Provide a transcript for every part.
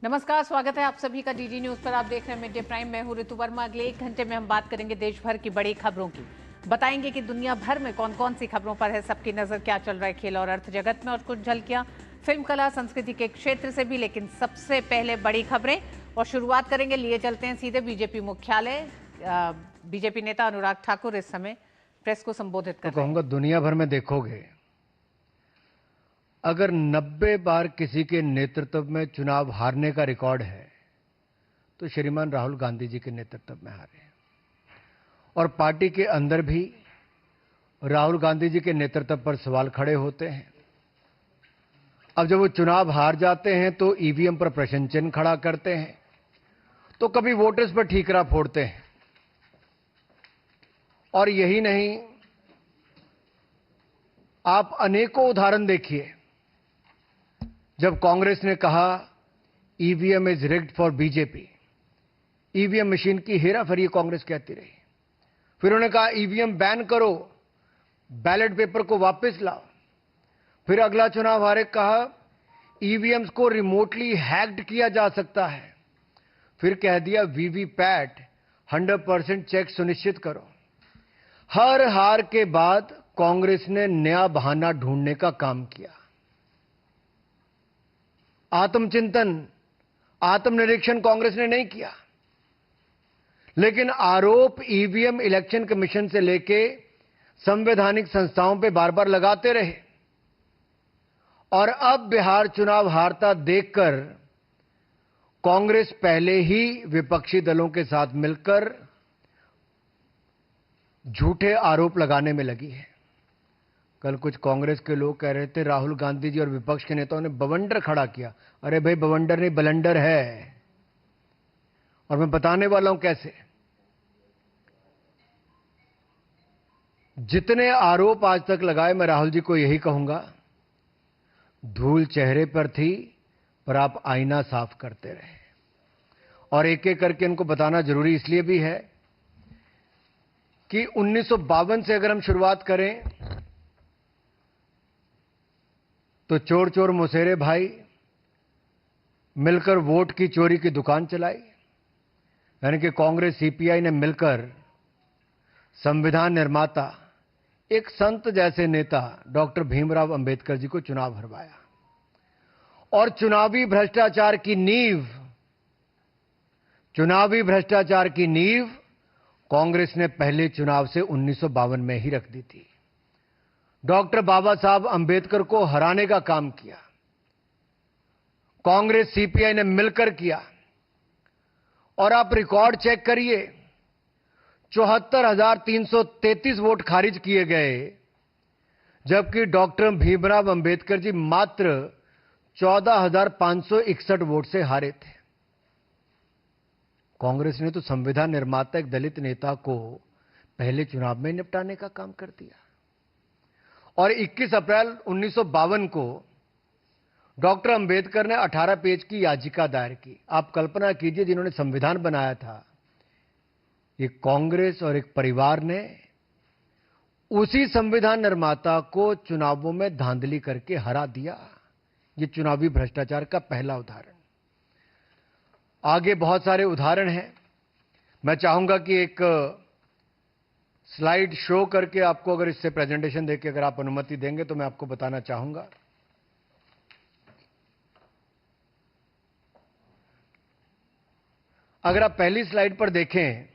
नमस्कार, स्वागत है आप सभी का डीडी न्यूज पर। आप देख रहे हैं मिड डे प्राइम। मैं हूं ऋतु वर्मा। अगले 1 घंटे में हम बात करेंगे देश भर की बड़ी खबरों की। बताएंगे कि दुनिया भर में कौन कौन सी खबरों पर है सबकी नजर, क्या चल रहा है खेल और अर्थ जगत में, और कुछ झलकियां फिल्म, कला, संस्कृति के क्षेत्र से भी। लेकिन सबसे पहले बड़ी खबरें, और शुरुआत करेंगे, लिए चलते हैं सीधे बीजेपी मुख्यालय। बीजेपी नेता अनुराग ठाकुर इस समय प्रेस को संबोधित कर रहे हैं। कहूंगा दुनिया भर में देखोगे, अगर 90 बार किसी के नेतृत्व में चुनाव हारने का रिकॉर्ड है तो श्रीमान राहुल गांधी जी के नेतृत्व में हारे। और पार्टी के अंदर भी राहुल गांधी जी के नेतृत्व पर सवाल खड़े होते हैं। अब जब वो चुनाव हार जाते हैं तो ईवीएम पर प्रश्न चिन्ह खड़ा करते हैं, तो कभी वोटर्स पर ठीकरा फोड़ते हैं। और यही नहीं, आप अनेकों उदाहरण देखिए। जब कांग्रेस ने कहा EVM is rigged for BJP, EVM machine की हेराफेरी कांग्रेस कहती रही। फिर उन्होंने कहा ईवीएम बैन करो, बैलेट पेपर को वापस लाओ। फिर अगला चुनाव हारे, कहा ईवीएम्स को रिमोटली हैक्ड किया जा सकता है। फिर कह दिया वीवीपैट 100% चेक सुनिश्चित करो। हर हार के बाद कांग्रेस ने नया बहाना ढूंढने का काम किया। आत्मचिंतन, आत्मनिरीक्षण कांग्रेस ने नहीं किया, लेकिन आरोप ईवीएम इलेक्शन कमीशन से लेके संवैधानिक संस्थाओं पे बार बार लगाते रहे। और अब बिहार चुनाव हारता देखकर कांग्रेस पहले ही विपक्षी दलों के साथ मिलकर झूठे आरोप लगाने में लगी है। कल कुछ कांग्रेस के लोग कह रहे थे राहुल गांधी जी और विपक्ष के नेताओं ने बवंडर खड़ा किया। अरे भाई, बवंडर नहीं, बलंडर है। और मैं बताने वाला हूं कैसे। जितने आरोप आज तक लगाए, मैं राहुल जी को यही कहूंगा, धूल चेहरे पर थी पर आप आईना साफ करते रहे। और एक एक करके इनको बताना जरूरी इसलिए भी है कि 1952 से अगर हम शुरुआत करें तो चोर चोर मुसेरे भाई मिलकर वोट की चोरी की दुकान चलाई। यानी कि कांग्रेस सीपीआई ने मिलकर संविधान निर्माता, एक संत जैसे नेता डॉक्टर भीमराव अंबेडकर जी को चुनाव हरवाया। और चुनावी भ्रष्टाचार की नींव कांग्रेस ने पहले चुनाव से 1952 में ही रख दी थी। डॉक्टर बाबा साहब अंबेडकर को हराने का काम किया कांग्रेस सीपीआई ने मिलकर किया। और आप रिकॉर्ड चेक करिए, 74,333 वोट खारिज किए गए, जबकि डॉक्टर भीमराव अंबेडकर जी मात्र 14,561 वोट से हारे थे। कांग्रेस ने तो संविधान निर्माता एक दलित नेता को पहले चुनाव में निपटाने का काम कर दिया। और 21 अप्रैल 1952 को डॉक्टर अंबेडकर ने 18 पेज की याचिका दायर की। आप कल्पना कीजिए, जिन्होंने संविधान बनाया था, एक कांग्रेस और एक परिवार ने उसी संविधान निर्माता को चुनावों में धांधली करके हरा दिया। यह चुनावी भ्रष्टाचार का पहला उदाहरण। आगे बहुत सारे उदाहरण हैं। मैं चाहूंगा कि एक स्लाइड शो करके आपको, अगर इससे प्रेजेंटेशन देके अगर आप अनुमति देंगे तो मैं आपको बताना चाहूंगा। अगर आप पहली स्लाइड पर देखें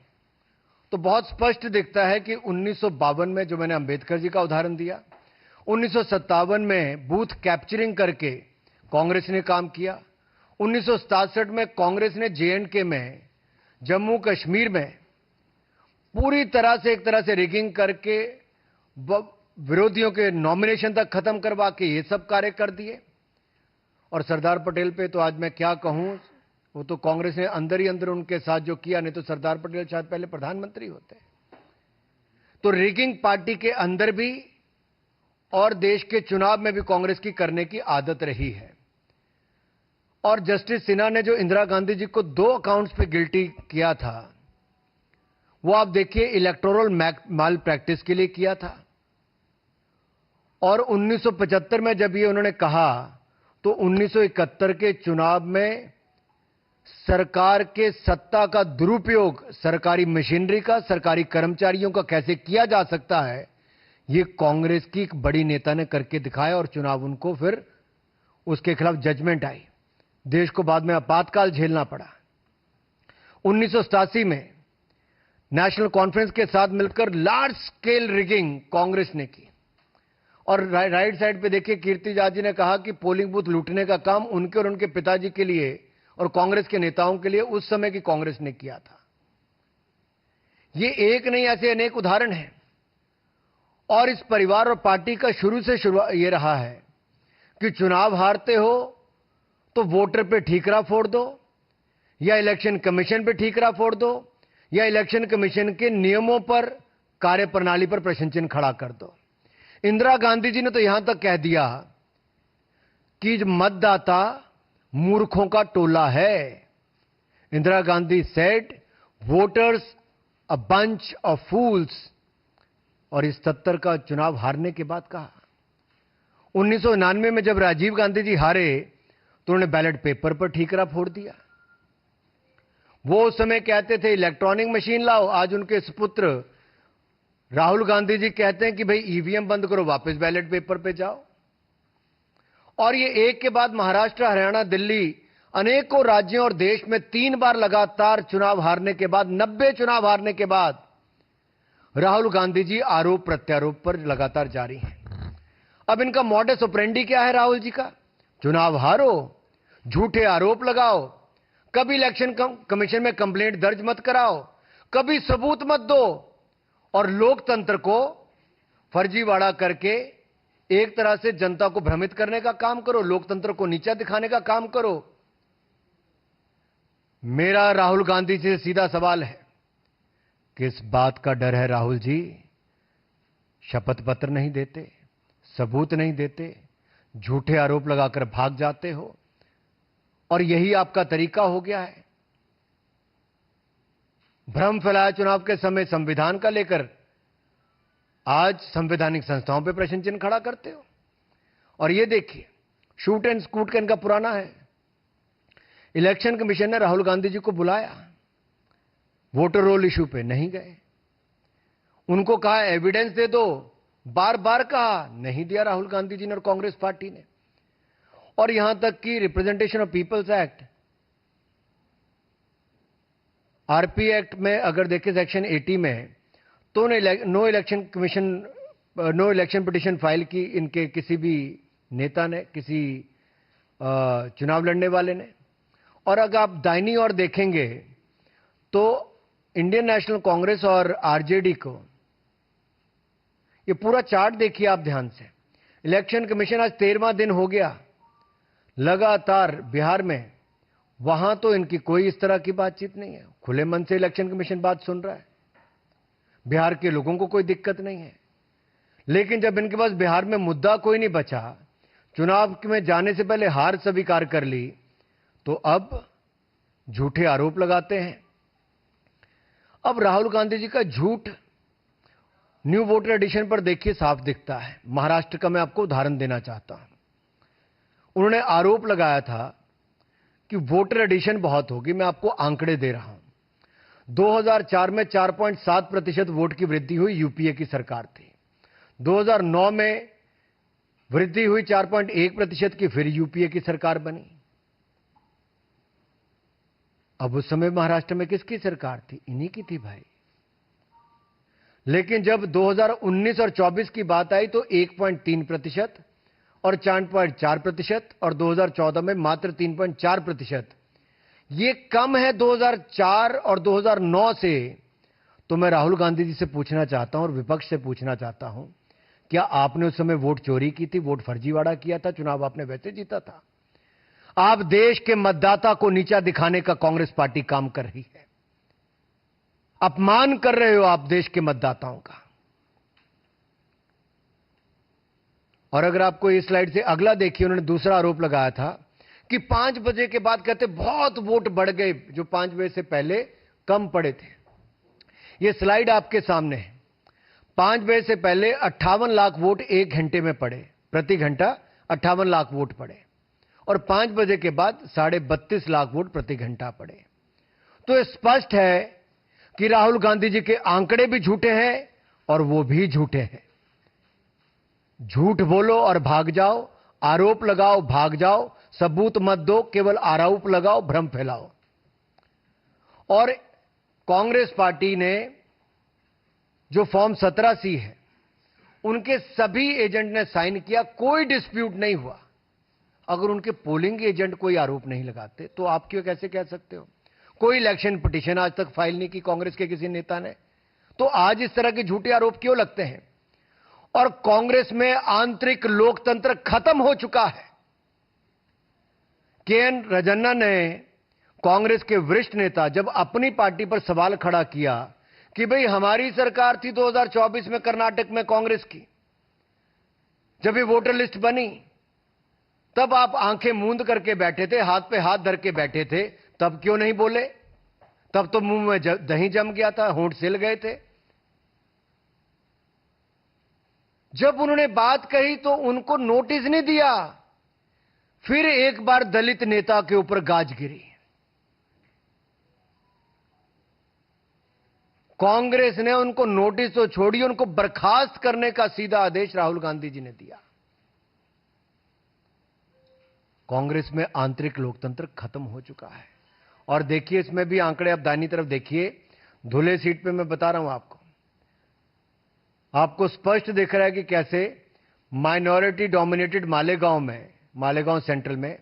तो बहुत स्पष्ट दिखता है कि 1952 में, जो मैंने अंबेडकर जी का उदाहरण दिया, 1957 में बूथ कैप्चरिंग करके कांग्रेस ने काम किया। 1967 में कांग्रेस ने जेएंडके में, जम्मू कश्मीर में पूरी तरह से, एक तरह से रिगिंग करके विरोधियों के नॉमिनेशन तक खत्म करवा के ये सब कार्य कर दिए। और सरदार पटेल पे तो आज मैं क्या कहूं, वो तो कांग्रेस ने अंदर ही अंदर उनके साथ जो किया, नहीं तो सरदार पटेल शायद पहले प्रधानमंत्री होते। तो रिगिंग पार्टी के अंदर भी और देश के चुनाव में भी कांग्रेस की करने की आदत रही है। और जस्टिस सिन्हा ने जो इंदिरा गांधी जी को 2 अकाउंट्स पे गिल्टी किया था, वो आप देखिए इलेक्टोरल माल प्रैक्टिस के लिए किया था। और 1975 में जब ये उन्होंने कहा, तो 1971 के चुनाव में सरकार के सत्ता का दुरुपयोग सरकारी मशीनरी का, सरकारी कर्मचारियों का कैसे किया जा सकता है, ये कांग्रेस की एक बड़ी नेता ने करके दिखाया और चुनाव उनको फिर उसके खिलाफ जजमेंट आई। देश को बाद में आपातकाल झेलना पड़ा। 1987 में नेशनल कॉन्फ्रेंस के साथ मिलकर लार्ज स्केल रिगिंग कांग्रेस ने की और राइट साइड पे देखिए कीर्ति जाजी ने कहा कि पोलिंग बूथ लूटने का काम उनके और उनके पिताजी के लिए और कांग्रेस के नेताओं के लिए उस समय की कांग्रेस ने किया था। ये एक नहीं, ऐसे अनेक उदाहरण हैं। और इस परिवार और पार्टी का शुरू से ये रहा है कि चुनाव हारते हो तो वोटर पे ठीकरा फोड़ दो या इलेक्शन कमीशन पे ठीकरा फोड़ दो या इलेक्शन कमीशन के नियमों पर, कार्यप्रणाली पर प्रश्न चिन्ह खड़ा कर दो। इंदिरा गांधी जी ने तो यहां तक कह दिया कि मतदाता मूर्खों का टोला है। Indira Gandhi said voters a bunch of fools. और इस 77 का चुनाव हारने के बाद कहा। 1999 में जब राजीव गांधी जी हारे तो उन्होंने बैलेट पेपर पर ठीकरा फोड़ दिया। वो उस समय कहते थे इलेक्ट्रॉनिक मशीन लाओ, आज उनके सुपुत्र राहुल गांधी जी कहते हैं कि भाई ईवीएम बंद करो, वापस बैलेट पेपर पे जाओ। और ये एक के बाद महाराष्ट्र, हरियाणा, दिल्ली, अनेकों राज्यों और देश में 3 बार लगातार चुनाव हारने के बाद, 90 चुनाव हारने के बाद राहुल गांधी जी आरोप प्रत्यारोप पर लगातार जारी हैं। अब इनका मॉडस ऑपरेंडी क्या है राहुल जी का? चुनाव हारो, झूठे आरोप लगाओ, कभी इलेक्शन कमीशन में कंप्लेंट दर्ज मत कराओ, कभी सबूत मत दो और लोकतंत्र को फर्जीवाड़ा करके एक तरह से जनता को भ्रमित करने का काम करो, लोकतंत्र को नीचा दिखाने का काम करो। मेरा राहुल गांधी जी से सीधा सवाल है, किस बात का डर है राहुल जी? शपथ पत्र नहीं देते, सबूत नहीं देते, झूठे आरोप लगाकर भाग जाते हो और यही आपका तरीका हो गया है। भ्रम फैलाया चुनाव के समय संविधान का लेकर, आज संवैधानिक संस्थाओं पे प्रश्न चिन्ह खड़ा करते हो। और ये देखिए शूट एंड स्कूट का इनका पुराना है। इलेक्शन कमीशन ने राहुल गांधी जी को बुलाया, वोटर रोल इशू पे नहीं गए। उनको कहा एविडेंस दे दो, बार बार कहा, नहीं दिया राहुल गांधी जी ने और कांग्रेस पार्टी ने। और यहां तक कि representation of people's act, RP act में अगर देखें सेक्शन 80 में, तो नो इलेक्शन पिटीशन फाइल की इनके किसी भी नेता ने, किसी चुनाव लड़ने वाले ने। और अगर आप दाहिनी ओर देखेंगे तो इंडियन नेशनल कांग्रेस और आरजेडी को, ये पूरा चार्ट देखिए आप ध्यान से। इलेक्शन कमीशन आज 13वां दिन हो गया लगातार बिहार में, वहां तो इनकी कोई इस तरह की बातचीत नहीं है। खुले मन से इलेक्शन कमीशन बात सुन रहा है, बिहार के लोगों को कोई दिक्कत नहीं है। लेकिन जब इनके पास बिहार में मुद्दा कोई नहीं बचा, चुनाव में जाने से पहले हार स्वीकार कर ली, तो अब झूठे आरोप लगाते हैं। अब राहुल गांधी जी का झूठ न्यू वोटर एडिशन पर देखिए साफ दिखता है। महाराष्ट्र का मैं आपको उदाहरण देना चाहता हूं। उन्होंने आरोप लगाया था कि वोटर एडिशन बहुत होगी। मैं आपको आंकड़े दे रहा हूं। 2004 में 4.7% वोट की वृद्धि हुई, यूपीए की सरकार थी। 2009 में वृद्धि हुई 4.1% की, फिर यूपीए की सरकार बनी। अब उस समय महाराष्ट्र में किसकी सरकार थी? इन्हीं की थी भाई। लेकिन जब 2019 और 24 की बात आई तो 1.3% और 4.4% और 2014 में मात्र 3.4%। ये कम है 2004 और 2009 से। तो मैं राहुल गांधी जी से पूछना चाहता हूं और विपक्ष से पूछना चाहता हूं, क्या आपने उस समय वोट चोरी की थी, वोट फर्जीवाड़ा किया था? चुनाव आपने वैसे जीता था। आप देश के मतदाता को नीचा दिखाने का कांग्रेस पार्टी काम कर रही है। अपमान कर रहे हो आप देश के मतदाताओं का। और अगर आपको इस स्लाइड से अगला देखिए, उन्होंने दूसरा आरोप लगाया था कि 5 बजे के बाद कहते बहुत वोट बढ़ गए, जो 5 बजे से पहले कम पड़े थे। यह स्लाइड आपके सामने है। 5 बजे से पहले 58 लाख वोट 1 घंटे में पड़े, प्रति घंटा 58 लाख वोट पड़े। और 5 बजे के बाद 32.5 लाख वोट प्रति घंटा पड़े। तो ये स्पष्ट है कि राहुल गांधी जी के आंकड़े भी झूठे हैं और वो भी झूठे हैं। झूठ बोलो और भाग जाओ, आरोप लगाओ भाग जाओ, सबूत मत दो, केवल आरोप लगाओ, भ्रम फैलाओ। और कांग्रेस पार्टी ने जो फॉर्म 17C है, उनके सभी एजेंट ने साइन किया, कोई डिस्प्यूट नहीं हुआ। अगर उनके पोलिंग एजेंट कोई आरोप नहीं लगाते तो आप क्यों कैसे कह सकते हो? कोई इलेक्शन पिटीशन आज तक फाइल नहीं की कांग्रेस के किसी नेता ने, तो आज इस तरह के झूठे आरोप क्यों लगते हैं? और कांग्रेस में आंतरिक लोकतंत्र खत्म हो चुका है। के.एन. रजन्ना ने, कांग्रेस के वरिष्ठ नेता, जब अपनी पार्टी पर सवाल खड़ा किया कि भाई हमारी सरकार थी 2024 में कर्नाटक में कांग्रेस की, जब ये वोटर लिस्ट बनी तब आप आंखें मूंद करके बैठे थे, हाथ पे हाथ धर के बैठे थे, तब क्यों नहीं बोले? तब तो मुंह में दही जम गया था, होंठ सिल गए थे। जब उन्होंने बात कही तो उनको नोटिस नहीं दिया, फिर एक बार दलित नेता के ऊपर गाज गिरी। कांग्रेस ने उनको नोटिस तो छोड़ी, उनको बर्खास्त करने का सीधा आदेश राहुल गांधी जी ने दिया। कांग्रेस में आंतरिक लोकतंत्र खत्म हो चुका है। और देखिए इसमें भी आंकड़े, आप दाहिनी तरफ देखिए, धुले सीट पे मैं बता रहा हूं आपको स्पष्ट दिख रहा है कि कैसे माइनॉरिटी डोमिनेटेड मालेगांव में, मालेगांव सेंट्रल में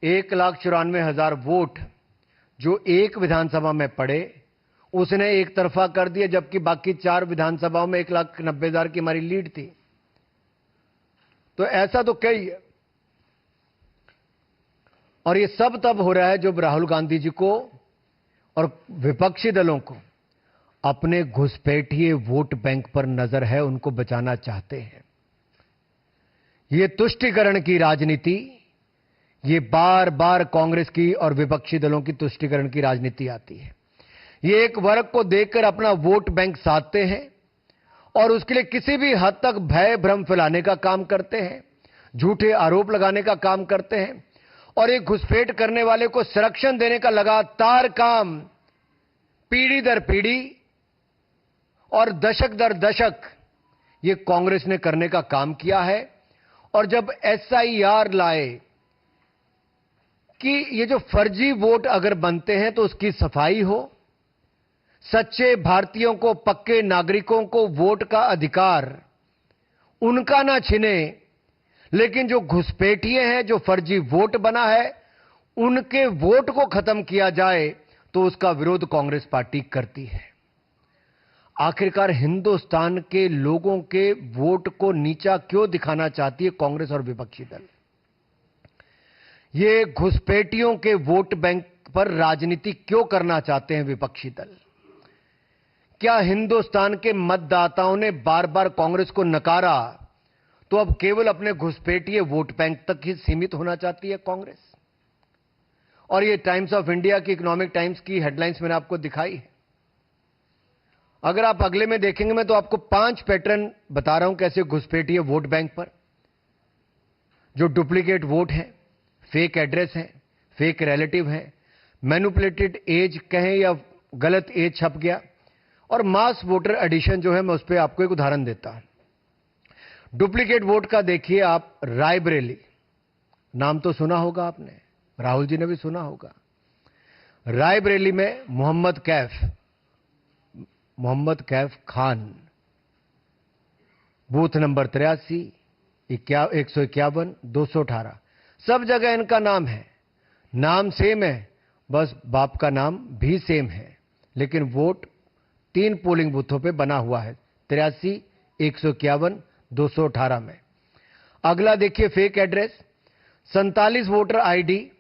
1,94,000 वोट जो एक विधानसभा में पड़े, उसने एक तरफा कर दिया, जबकि बाकी 4 विधानसभाओं में 1,90,000 की हमारी लीड थी। तो ऐसा तो कई है। और ये सब तब हो रहा है जब राहुल गांधी जी को और विपक्षी दलों को अपने घुसपैठिए वोट बैंक पर नजर है, उनको बचाना चाहते हैं। ये तुष्टीकरण की राजनीति, ये बार बार कांग्रेस की और विपक्षी दलों की तुष्टीकरण की राजनीति आती है। ये एक वर्ग को देखकर अपना वोट बैंक साधते हैं और उसके लिए किसी भी हद तक भय भ्रम फैलाने का काम करते हैं, झूठे आरोप लगाने का काम करते हैं और एक घुसपैठ करने वाले को संरक्षण देने का लगातार काम पीढ़ी दर पीढ़ी और दशक दर दशक ये कांग्रेस ने करने का काम किया है। और जब SIR लाए कि ये जो फर्जी वोट अगर बनते हैं तो उसकी सफाई हो, सच्चे भारतीयों को, पक्के नागरिकों को वोट का अधिकार उनका ना छिने, लेकिन जो घुसपैठिए हैं, जो फर्जी वोट बना है, उनके वोट को खत्म किया जाए, तो उसका विरोध कांग्रेस पार्टी करती है। आखिरकार हिंदुस्तान के लोगों के वोट को नीचा क्यों दिखाना चाहती है कांग्रेस और विपक्षी दल? ये घुसपैठियों के वोट बैंक पर राजनीति क्यों करना चाहते हैं विपक्षी दल? क्या हिंदुस्तान के मतदाताओं ने बार बार कांग्रेस को नकारा, तो अब केवल अपने घुसपैठिए वोट बैंक तक ही सीमित होना चाहती है कांग्रेस? और ये टाइम्स ऑफ इंडिया की, इकोनॉमिक टाइम्स की हेडलाइंस मैंने आपको दिखाई है। अगर आप अगले में देखेंगे, मैं तो आपको 5 पैटर्न बता रहा हूं कैसे घुसपैठिए वोट बैंक पर जो डुप्लीकेट वोट है, फेक एड्रेस है, फेक रिलेटिव है, मैनिपुलेटेड एज कहें या गलत एज छप गया, और मास वोटर एडिशन जो है, मैं उस पर आपको एक उदाहरण देता हूं। डुप्लीकेट वोट का देखिए आप, रायबरेली नाम तो सुना होगा आपने, राहुल जी ने भी सुना होगा। रायबरेली में मोहम्मद कैफ खान, बूथ नंबर 83, 151, 218, सब जगह इनका नाम है, नाम सेम है, बस बाप का नाम भी सेम है, लेकिन वोट 3 पोलिंग बूथों पे बना हुआ है, 83, 151, 218 में। अगला देखिए fake address, 47 voter ID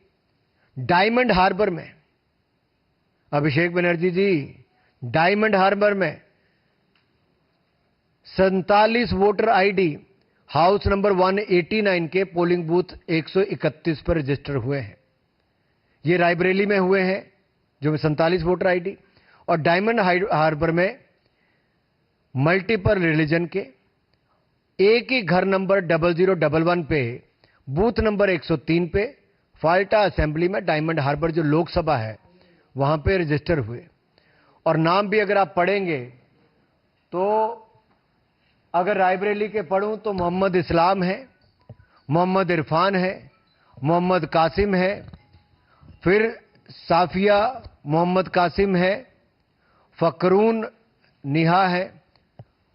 Diamond Harbour में। अभिषेक बनर्जी जी, डायमंड हार्बर में 47 वोटर आईडी हाउस नंबर 189 के पोलिंग बूथ 131 पर रजिस्टर हुए हैं। ये रायबरेली में हुए हैं जो 47 वोटर आईडी, और डायमंड हार्बर में मल्टीपल रिलीजन के एक ही घर नंबर 0011 पे बूथ नंबर 103 पे फाल्टा असेंबली में डायमंड हार्बर जो लोकसभा है वहां पे रजिस्टर हुए। और नाम भी अगर आप पढ़ेंगे तो अगर रायबरेली के पढ़ूं तो मोहम्मद इस्लाम है, मोहम्मद इरफान है, मोहम्मद कासिम है, फिर साफिया मोहम्मद कासिम है, फकरून निहा है,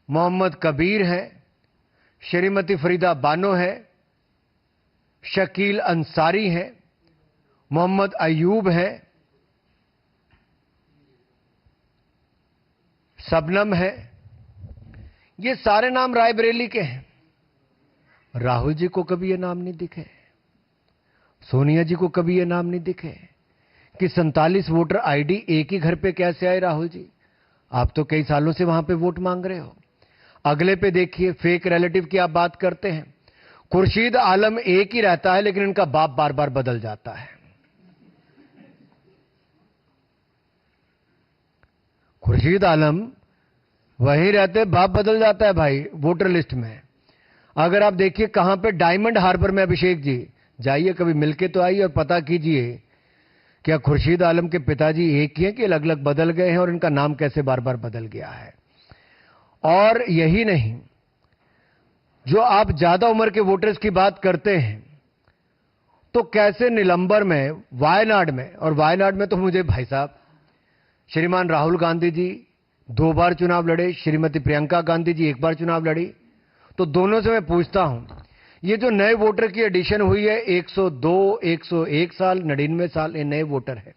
मोहम्मद कबीर है, श्रीमती फरीदा बानो है, शकील अंसारी है, मोहम्मद अयूब है, सबनम है। ये सारे नाम रायबरेली के हैं। राहुल जी को कभी ये नाम नहीं दिखे, सोनिया जी को कभी ये नाम नहीं दिखे कि 47 वोटर आईडी एक ही घर पे कैसे आए। राहुल जी, आप तो कई सालों से वहां पे वोट मांग रहे हो। अगले पे देखिए, फेक रिलेटिव की आप बात करते हैं। खुर्शीद आलम एक ही रहता है लेकिन इनका बाप बार बार बदल जाता है। खुर्शीद आलम वही रहते, बाप बदल जाता है भाई वोटर लिस्ट में। अगर आप देखिए कहां पे, डायमंड हार्बर में। अभिषेक जी जाइए, कभी मिलके तो आइए और पता कीजिए क्या खुर्शीद आलम के पिताजी एक ही हैं कि अलग अलग बदल गए हैं और इनका नाम कैसे बार बार बदल गया है। और यही नहीं, जो आप ज्यादा उम्र के वोटर्स की बात करते हैं तो कैसे निलंबर में, वायनाड में, और वायनाड में तो मुझे भाई साहब श्रीमान राहुल गांधी जी 2 बार चुनाव लड़े, श्रीमती प्रियंका गांधी जी 1 बार चुनाव लड़ी। तो दोनों से मैं पूछता हूं, ये जो नए वोटर की एडिशन हुई है 102, 101 साल, 99 साल, ये नए वोटर है।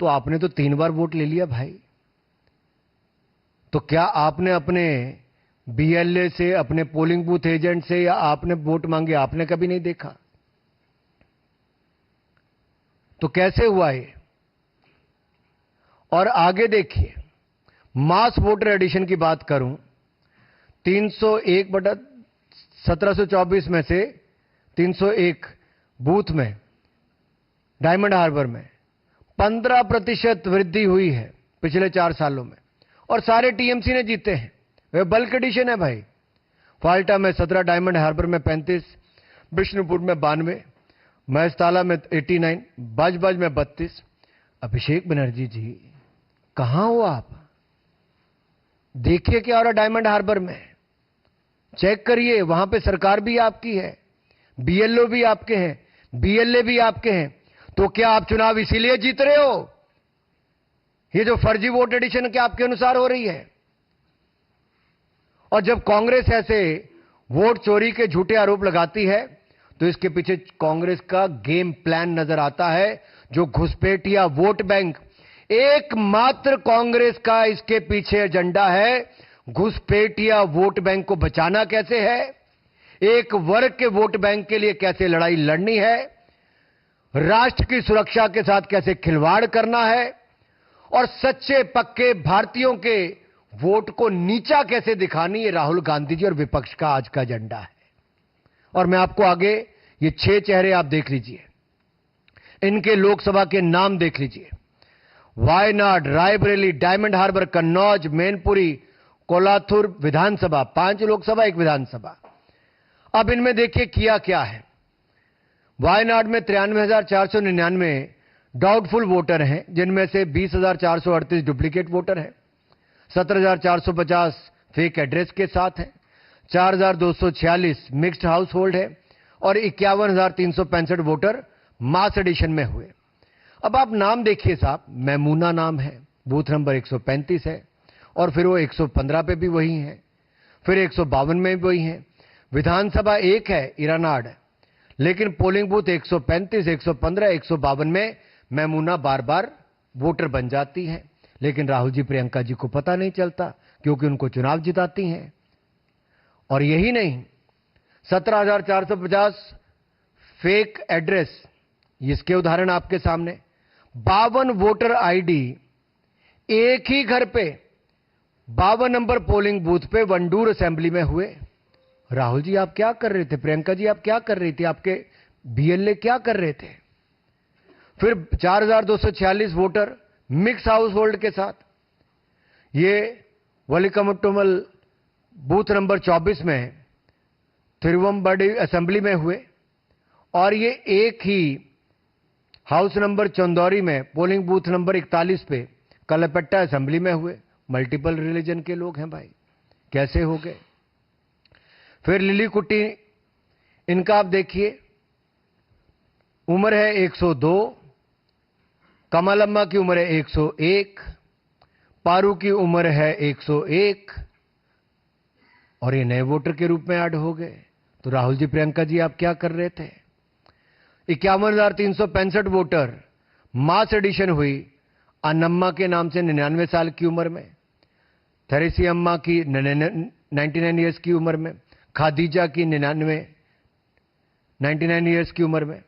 तो आपने तो 3 बार वोट ले लिया भाई। तो क्या आपने अपने बीएलए से, अपने पोलिंग बूथ एजेंट से, या आपने वोट मांगे, आपने कभी नहीं देखा? तो कैसे हुआ ये? और आगे देखिए, मास वोटर एडिशन की बात करूं, 301/1724 में से 301 बूथ में डायमंड हार्बर में 15% वृद्धि हुई है पिछले 4 सालों में, और सारे टीएमसी ने जीते हैं। वे बल्क एडिशन है भाई। फाल्टा में 17, डायमंड हार्बर में 35, बिष्णुपुर में 92, महसताला में 89, बजबज में 32। अभिषेक बनर्जी जी कहां हो आप? देखिए क्या हो रहा डायमंड हार्बर में, चेक करिए। वहां पे सरकार भी आपकी है, बीएलओ भी आपके हैं, बीएलए भी आपके हैं। तो क्या आप चुनाव इसीलिए जीत रहे हो? ये जो फर्जी वोट एडिशन के आपके अनुसार हो रही है। और जब कांग्रेस ऐसे वोट चोरी के झूठे आरोप लगाती है तो इसके पीछे कांग्रेस का गेम प्लान नजर आता है, जो घुसपैठिया वोट बैंक। एकमात्र कांग्रेस का इसके पीछे एजेंडा है, घुसपैठिया वोट बैंक को बचाना कैसे है, एक वर्ग के वोट बैंक के लिए कैसे लड़ाई लड़नी है, राष्ट्र की सुरक्षा के साथ कैसे खिलवाड़ करना है, और सच्चे पक्के भारतीयों के वोट को नीचा कैसे दिखानी, ये राहुल गांधी जी और विपक्ष का आज का एजेंडा है। और मैं आपको आगे ये 6 चेहरे आप देख लीजिए, इनके लोकसभा के नाम देख लीजिए। वायनाड, रायबरेली, डायमंड हार्बर, कन्नौज, मैनपुरी, कोलाथुर विधानसभा, 5 लोकसभा 1 विधानसभा। अब इनमें देखिए किया क्या है। वायनाड में 93,499 डाउटफुल वोटर हैं, जिनमें से 20,438 डुप्लीकेट वोटर हैं, 17,450 फेक एड्रेस के साथ हैं, 4,246 मिक्स्ड हाउस होल्ड है, और 51,365 वोटर मास एडिशन में हुए। अब आप नाम देखिए साहब, मैमूना नाम है, बूथ नंबर 135 है, और फिर वो 115 पे भी वही है, फिर 152 में भी वही है। विधानसभा 1 है इरानाड, लेकिन पोलिंग बूथ 135, 115, 152 में मैमूना बार बार वोटर बन जाती है, लेकिन राहुल जी प्रियंका जी को पता नहीं चलता क्योंकि उनको चुनाव जिताती हैं। और यही नहीं, 17,450 फेक एड्रेस, इसके उदाहरण आपके सामने। 52 वोटर आईडी एक ही घर पे 52 नंबर पोलिंग बूथ पे वंडूर असेंबली में हुए। राहुल जी आप क्या कर रहे थे, प्रियंका जी आप क्या कर रही थी, आपके बीएलए क्या कर रहे थे? फिर 4,246 वोटर मिक्स हाउस होल्ड के साथ, ये वलिकमट्टुमल बूथ नंबर 24 में तिरुवंबडी असेंबली में हुए, और ये एक ही हाउस नंबर चंदौरी में पोलिंग बूथ नंबर 41 पे कलपट्टा असेंबली में हुए। मल्टीपल रिलीजन के लोग हैं भाई, कैसे हो गए। फिर लिली कुट्टी, इनका आप देखिए, उम्र है 102, कमलम्मा की उम्र है 101, पारू की उम्र है 101, और ये नए वोटर के रूप में ऐड हो गए। तो राहुल जी, प्रियंका जी, आप क्या कर रहे थे। 51,365 वोटर मास एडिशन हुई अन्नम्मा के नाम से 99 साल की उम्र में, थेरेसी अम्मा की 99 ईयर्स की उम्र में, खादीजा की 99 ईयर्स की उम्र में।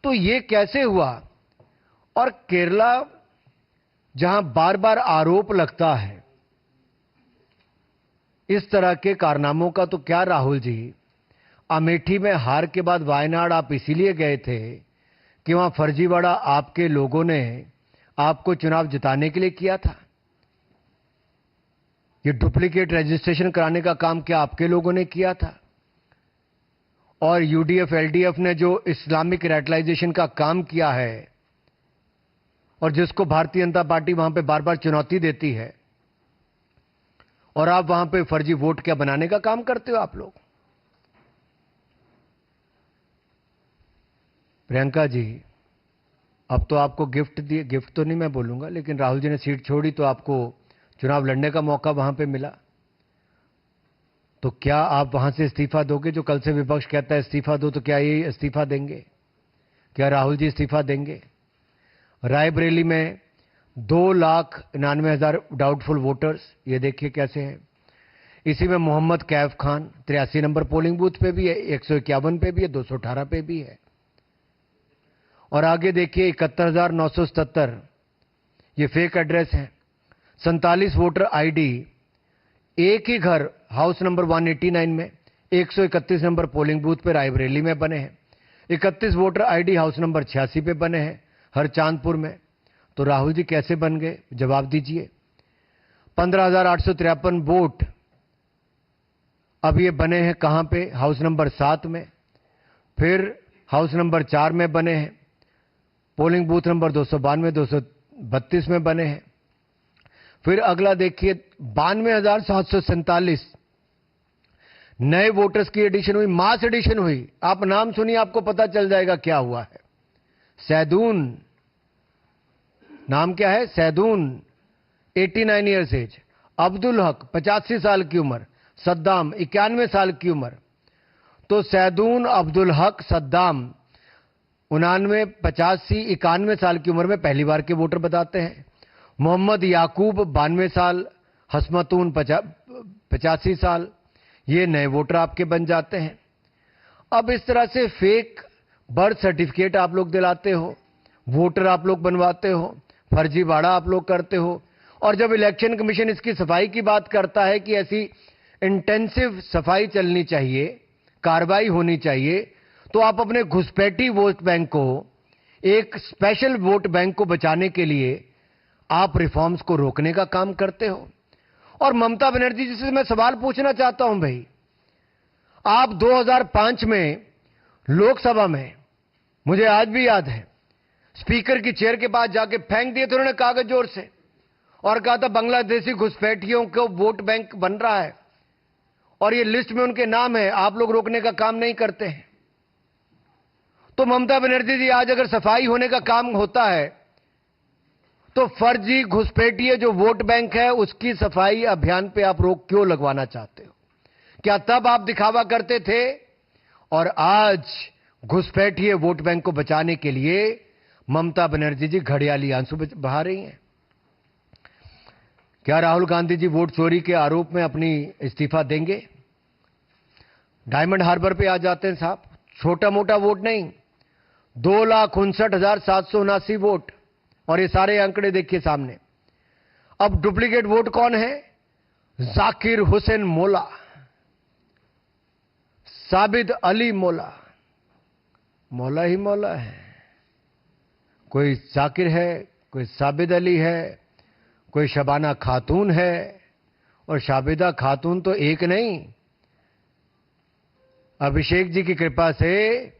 तो ये कैसे हुआ। और केरला, जहां बार बार आरोप लगता है इस तरह के कारनामों का, तो क्या राहुल जी, अमेठी में हार के बाद वायनाड आप इसीलिए गए थे कि वहां फर्जीवाड़ा आपके लोगों ने आपको चुनाव जिताने के लिए किया था। ये डुप्लीकेट रजिस्ट्रेशन कराने का काम क्या आपके लोगों ने किया था। और यूडीएफ एलडीएफ ने जो इस्लामिक रेडिकलाइजेशन का काम किया है और जिसको भारतीय जनता पार्टी वहां पे बार बार चुनौती देती है, और आप वहां पे फर्जी वोट क्या बनाने का काम करते हो आप लोग। प्रियंका जी, अब तो आपको गिफ्ट दिए, गिफ्ट तो नहीं मैं बोलूंगा, लेकिन राहुल जी ने सीट छोड़ी तो आपको चुनाव लड़ने का मौका वहां पे मिला। तो क्या आप वहां से इस्तीफा दोगे। जो कल से विपक्ष कहता है इस्तीफा दो, तो क्या ये इस्तीफा देंगे। क्या राहुल जी इस्तीफा देंगे। रायबरेली में 2,99,000 डाउटफुल वोटर्स, ये देखिए कैसे हैं। इसी में Mohammad Kaif Khan 83 number polling booth पे भी है, 151 पे भी है, 218 पे भी है। और आगे देखिए 71,977 ये फेक एड्रेस है। 47 वोटर आईडी एक ही घर हाउस नंबर 189 में 131 नंबर पोलिंग बूथ पे रायबरेली में बने हैं। 31 वोटर आईडी हाउस नंबर 86 पे बने हैं हरचांदपुर में। तो राहुल जी कैसे बन गए, जवाब दीजिए। 15,853 वोट अब ये बने हैं कहां पे, हाउस नंबर 7 में, फिर हाउस नंबर 4 में बने हैं, पोलिंग बूथ नंबर 292 232 में बने हैं। फिर अगला देखिए 92,747 नए वोटर्स की एडिशन हुई, मास एडिशन हुई। आप नाम सुनिए, आपको पता चल जाएगा क्या हुआ है। सैदून, नाम क्या है, सैदून 89 ईयर्स एज, अब्दुल हक 85 साल की उम्र, सद्दाम 91 साल की उम्र। तो सैदून, अब्दुल हक, सद्दाम 89, 85, 91 साल की उम्र में पहली बार के वोटर बताते हैं। मोहम्मद याकूब 92 साल, हसमतून 85 साल, ये नए वोटर आपके बन जाते हैं। अब इस तरह से फेक बर्थ सर्टिफिकेट आप लोग दिलाते हो, वोटर आप लोग बनवाते हो, फर्जीवाड़ा आप लोग करते हो। और जब इलेक्शन कमीशन इसकी सफाई की बात करता है कि ऐसी इंटेंसिव सफाई चलनी चाहिए, कार्रवाई होनी चाहिए, तो आप अपने घुसपैठी वोट बैंक को, एक स्पेशल वोट बैंक को बचाने के लिए आप रिफॉर्म्स को रोकने का काम करते हो। और ममता बनर्जी जी से मैं सवाल पूछना चाहता हूं भाई, आप 2005 में लोकसभा में, मुझे आज भी याद है, स्पीकर की चेयर के पास जाके फेंक दिए थे उन्होंने कागज जोर से, और कहा था बांग्लादेशी घुसपैठियों को वोट बैंक बन रहा है और ये लिस्ट में उनके नाम है, आप लोग रोकने का काम नहीं करते हैं। तो ममता बनर्जी जी, आज अगर सफाई होने का काम होता है तो फर्जी घुसपैठिए जो वोट बैंक है उसकी सफाई अभियान पे आप रोक क्यों लगवाना चाहते हो। क्या तब आप दिखावा करते थे और आज घुसपैठिए वोट बैंक को बचाने के लिए ममता बनर्जी जी घड़ियाली आंसू बहा रही हैं। क्या राहुल गांधी जी वोट चोरी के आरोप में अपनी इस्तीफा देंगे। डायमंड हार्बर पे आ जाते हैं साहब, छोटा मोटा वोट नहीं, 2,59,779 वोट, और ये सारे आंकड़े देखिए सामने। अब डुप्लीकेट वोट कौन है, जाकिर हुसैन मोला, साबिद अली मोला, मौला ही मौला है, कोई जाकिर है, कोई साबिद अली है, कोई शबाना खातून है, और शाबिदा खातून तो एक नहीं, अभिषेक जी की कृपा से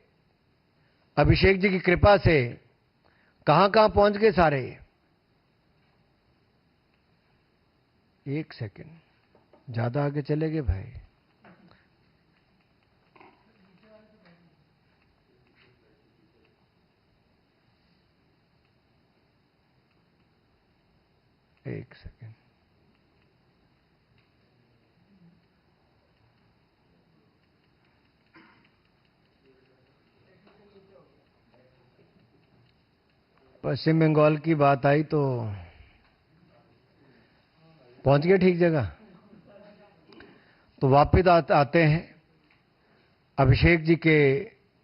अभिषेक जी की कृपा से कहां कहां पहुंच गए सारे? एक सेकंड, ज्यादा आगे चले गए भाई। एक सेकंड। पश्चिम बंगाल की बात आई तो पहुंच गए ठीक जगह। तो वापस आते हैं अभिषेक जी के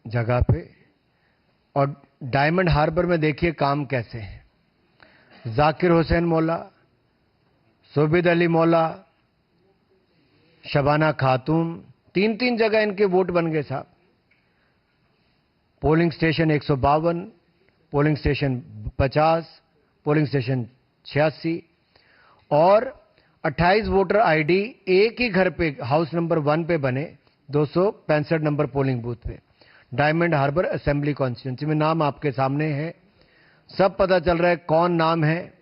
जगह पे, और डायमंड हार्बर में देखिए काम कैसे है। जाकिर हुसैन मौला, सुबेद अली मौला, शबाना खातून, तीन तीन जगह इनके वोट बन गए साहब। Polling station 152, polling station 50, polling station 86 और 28 वोटर आईडी एक ही घर पे हाउस नंबर 1 पे बने, 265 नंबर पोलिंग बूथ पे, डायमंड हार्बर असेंबली कॉन्स्टिट्यूंसी में। नाम आपके सामने है, सब पता चल रहा है कौन नाम है,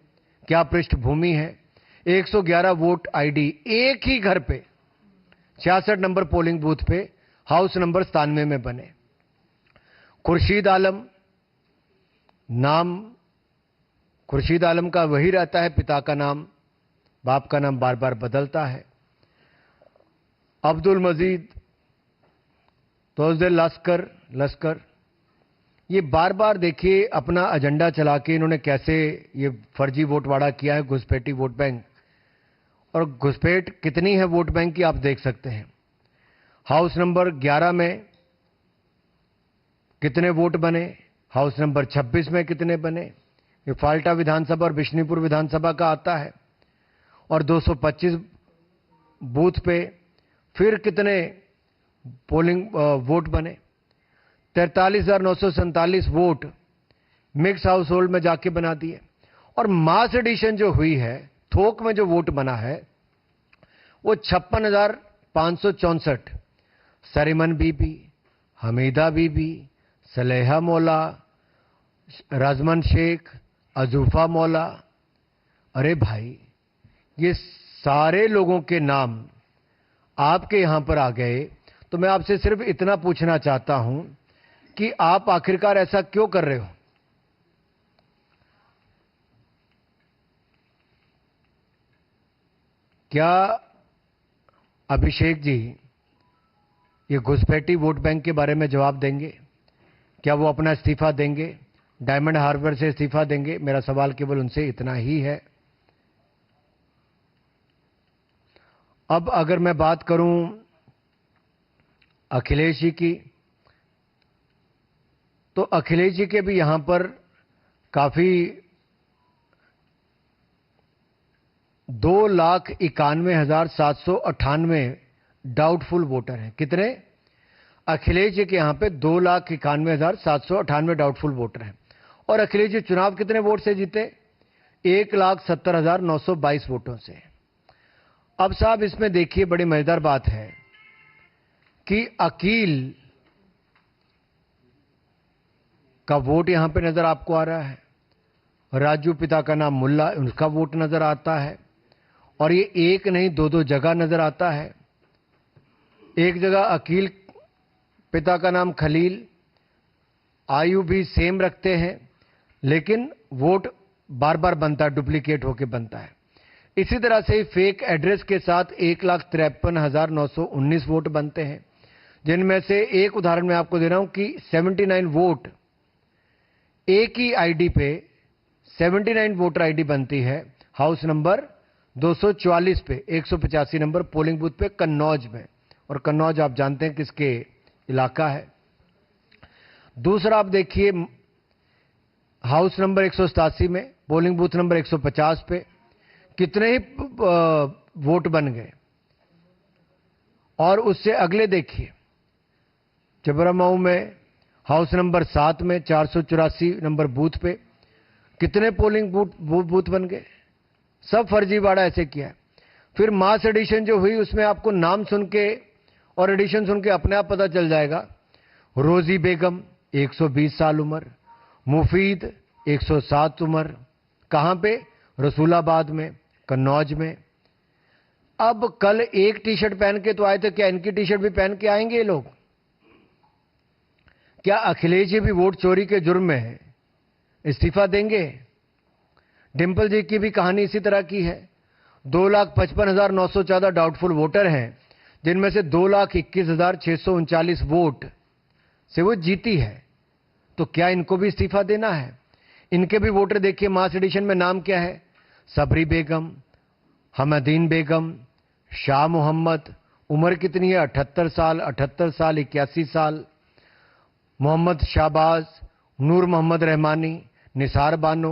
क्या पृष्ठभूमि है। 111 वोट आईडी एक ही घर पे 66 नंबर पोलिंग बूथ पे हाउस नंबर 97 में बने। खुर्शीद आलम, नाम खुर्शीद आलम का वही रहता है, पिता का नाम, बाप का नाम बार बार बदलता है। अब्दुल मजीद, तोजल लश्कर, ये बार बार देखिए अपना एजेंडा चला के इन्होंने कैसे ये फर्जी वोटवाड़ा किया है, घुसपैठी वोट बैंक। और घुसपैठ कितनी है वोट बैंक की आप देख सकते हैं। हाउस नंबर 11 में कितने वोट बने, हाउस नंबर 26 में कितने बने, ये फाल्टा विधानसभा और बिशनीपुर विधानसभा का आता है। और 225 बूथ पे फिर कितने पोलिंग वोट बने, 43,947 वोट मिक्स हाउस होल्ड में जाके बना दिए। और मास एडिशन जो हुई है, थोक में जो वोट बना है वो 56,564, सरीमन बीबी, हमीदा बीबी, सलेहा मौला, रजमन शेख, अजूफा मौला। अरे भाई, ये सारे लोगों के नाम आपके यहां पर आ गए। तो मैं आपसे सिर्फ इतना पूछना चाहता हूं कि आप आखिरकार ऐसा क्यों कर रहे हो? क्या अभिषेक जी ये घुसपैठी वोट बैंक के बारे में जवाब देंगे? क्या वो अपना इस्तीफा देंगे, डायमंड हार्बर से इस्तीफा देंगे? मेरा सवाल केवल उनसे इतना ही है। अब अगर मैं बात करूं अखिलेश जी की, तो अखिलेश जी के भी यहां पर काफी 2,91,798 डाउटफुल वोटर हैं। कितने? अखिलेश जी के यहां पे 2,91,798 डाउटफुल वोटर हैं। और अखिलेश जी चुनाव कितने वोट से जीते? 1,70,922 वोटों से। अब साहब इसमें देखिए बड़ी मजेदार बात है कि अकील का वोट यहां पे नजर आपको आ रहा है, राजू पिता का नाम मुल्ला, उनका वोट नजर आता है। और ये एक नहीं दो दो जगह नजर आता है। एक जगह अकील पिता का नाम खलील, आयु भी सेम रखते हैं, लेकिन वोट बार बार बनता है, डुप्लीकेट होकर बनता है। इसी तरह से फेक एड्रेस के साथ 1,53,919 वोट बनते हैं, जिनमें से एक उदाहरण मैं आपको दे रहा हूं कि 79 वोट एक ही आईडी पे 79 वोटर आईडी बनती है हाउस नंबर 244 पे, 185 नंबर पोलिंग बूथ पे कन्नौज में। और कन्नौज आप जानते हैं किसके इलाका है। दूसरा आप देखिए हाउस नंबर 187 में पोलिंग बूथ नंबर 150 पे कितने ही वोट बन गए। और उससे अगले देखिए चबरामऊ में हाउस नंबर 7 में 484 नंबर बूथ पे कितने पोलिंग बूथ बन गए। सब फर्जीवाड़ा ऐसे किया है। फिर मास एडिशन जो हुई उसमें आपको नाम सुन के और एडिशन सुन के अपने आप पता चल जाएगा। रोजी बेगम 120 साल उम्र, मुफीद 107 उम्र। कहां पे? रसूलाबाद में, कन्नौज में। अब कल एक टी शर्ट पहन के तो आए थे, क्या इनकी टी शर्ट भी पहन के आएंगे ये लोग? क्या अखिलेश जी भी वोट चोरी के जुर्म में इस्तीफा देंगे? डिंपल जी की भी कहानी इसी तरह की है। 2,55,914 डाउटफुल वोटर हैं, जिनमें से 2,21,639 वोट से वो जीती है। तो क्या इनको भी इस्तीफा देना है? इनके भी वोटर देखिए, मास एडिशन में नाम क्या है? सबरी बेगम, हमदीन बेगम, शाह मोहम्मद। उम्र कितनी है? 78 साल, 78 साल, 81 साल। मोहम्मद शाहबाज, नूर मोहम्मद रहमानी, निसार बानो,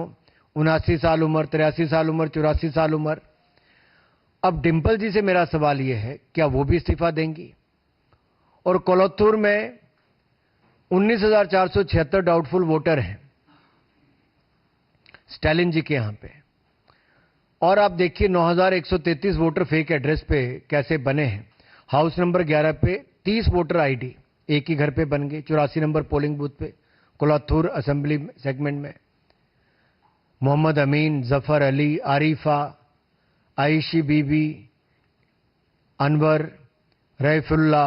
79 साल उम्र, 83 साल उम्र, 84 साल उम्र। अब डिंपल जी से मेरा सवाल यह है, क्या वो भी इस्तीफा देंगी? और कोलत्तूर में 19,476 डाउटफुल वोटर हैं स्टालिन जी के यहां पे। और आप देखिए 9,133 वोटर फेक एड्रेस पे कैसे बने हैं। हाउस नंबर 11 पे 30 वोटर आईडी एक ही घर पे बन गए, 84 नंबर पोलिंग बूथ पे, कोलत्तूर असेंबली सेगमेंट में। मोहम्मद अमीन, जफर अली, आरिफा, आयशी बीबी, अनवर, रईफुल्ला,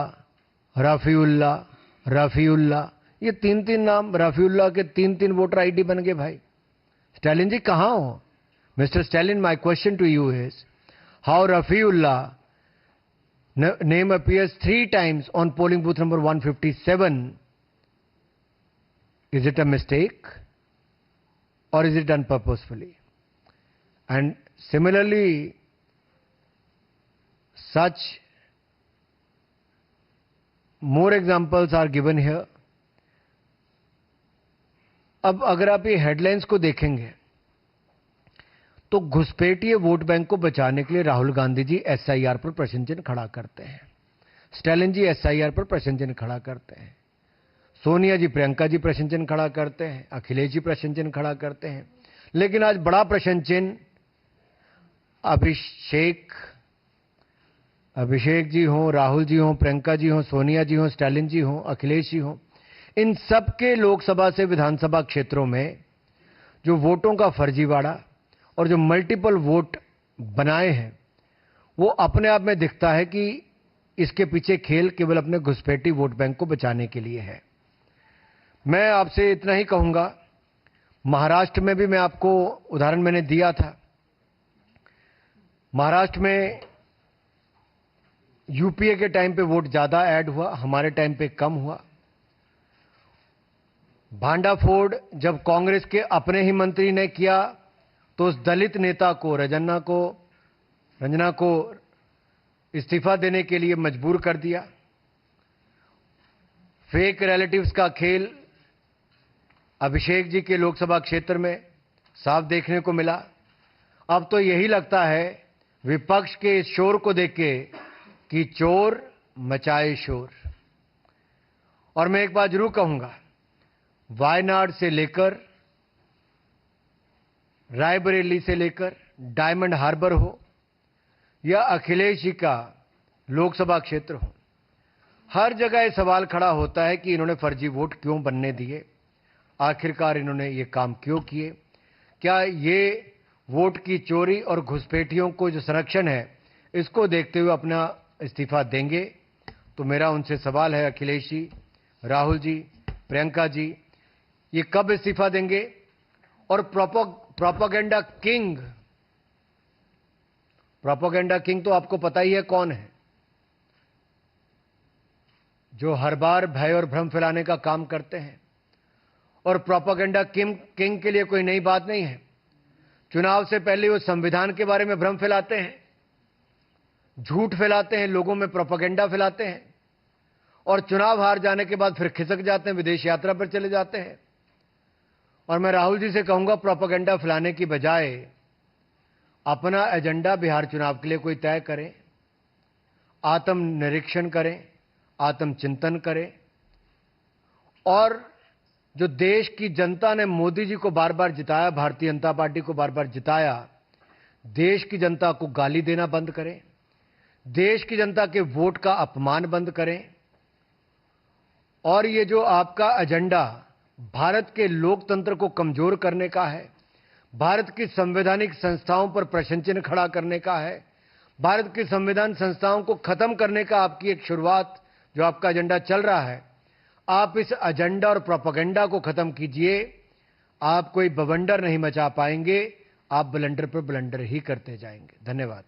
रफीउल्ला, ये 3-3 नाम, रफीउल्ला के 3-3 वोटर आईडी बन गए भाई। स्टालिन जी कहां हो? Mister Stalin, my question to you is, how Rafiullah name appears 3 times on polling booth number 157. Is it a mistake or is it done purposefully? And similarly, such more examples are given here. अब अगर आप ये headlines को देखेंगे तो घुसपैठिए vote bank को बचाने के लिए राहुल गांधी जी एसआईआर पर प्रश्न चिन्ह खड़ा करते हैं, स्टालिन जी एसआईआर पर प्रश्न चिन्ह खड़ा करते हैं, सोनिया जी, प्रियंका जी प्रश्न चिन्ह खड़ा करते हैं, अखिलेश जी प्रश्न चिन्ह खड़ा करते हैं। लेकिन आज बड़ा प्रश्न चिन्ह अभिषेक जी हों, राहुल जी हों, प्रियंका जी हों, सोनिया जी हों, स्टालिन जी हों, अखिलेश जी हों, इन सबके लोकसभा से विधानसभा क्षेत्रों में जो वोटों का फर्जीवाड़ा और जो मल्टीपल वोट बनाए हैं, वो अपने आप में दिखता है कि इसके पीछे खेल केवल अपने घुसपैठी वोट बैंक को बचाने के लिए है। मैं आपसे इतना ही कहूंगा, महाराष्ट्र में भी मैं आपको उदाहरण मैंने दिया था। महाराष्ट्र में यूपीए के टाइम पे वोट ज्यादा ऐड हुआ, हमारे टाइम पे कम हुआ। भांडाफोड़ जब कांग्रेस के अपने ही मंत्री ने किया तो उस दलित नेता को रंजना को इस्तीफा देने के लिए मजबूर कर दिया। फेक रिलेटिव्स का खेल अभिषेक जी के लोकसभा क्षेत्र में साफ देखने को मिला। अब तो यही लगता है विपक्ष के इस शोर को देख के कि चोर मचाए शोर। और मैं एक बात जरूर कहूंगा, वायनाड से लेकर रायबरेली से लेकर डायमंड हार्बर हो या अखिलेश जी का लोकसभा क्षेत्र हो, हर जगह यह सवाल खड़ा होता है कि इन्होंने फर्जी वोट क्यों बनने दिए, आखिरकार इन्होंने ये काम क्यों किए, क्या ये वोट की चोरी और घुसपैठियों को जो संरक्षण है इसको देखते हुए अपना इस्तीफा देंगे? तो मेरा उनसे सवाल है, अखिलेश जी, राहुल जी, प्रियंका जी, ये कब इस्तीफा देंगे? और प्रोपेगेंडा किंग तो आपको पता ही है कौन है, जो हर बार भय और भ्रम फैलाने का काम करते हैं। और प्रोपेगेंडा किंग के लिए कोई नई बात नहीं है। चुनाव से पहले वो संविधान के बारे में भ्रम फैलाते हैं, झूठ फैलाते हैं, लोगों में प्रोपेगेंडा फैलाते हैं, और चुनाव हार जाने के बाद फिर खिसक जाते हैं, विदेश यात्रा पर चले जाते हैं। और मैं राहुल जी से कहूंगा, प्रोपेगेंडा फैलाने की बजाय अपना एजेंडा बिहार चुनाव के लिए कोई तय करें, आत्म निरीक्षण करें, आत्मचिंतन करें। और जो देश की जनता ने मोदी जी को बार बार जिताया, भारतीय जनता पार्टी को बार बार जिताया, देश की जनता को गाली देना बंद करें, देश की जनता के वोट का अपमान बंद करें। और ये जो आपका एजेंडा भारत के लोकतंत्र को कमजोर करने का है, भारत की संवैधानिक संस्थाओं पर प्रश्न चिन्ह खड़ा करने का है, भारत की संविधान संस्थाओं को खत्म करने का आपकी एक शुरुआत जो आपका एजेंडा चल रहा है, आप इस एजेंडा और प्रोपेगेंडा को खत्म कीजिए। आप कोई बवंडर नहीं मचा पाएंगे, आप ब्लंडर पर ब्लंडर ही करते जाएंगे। धन्यवाद।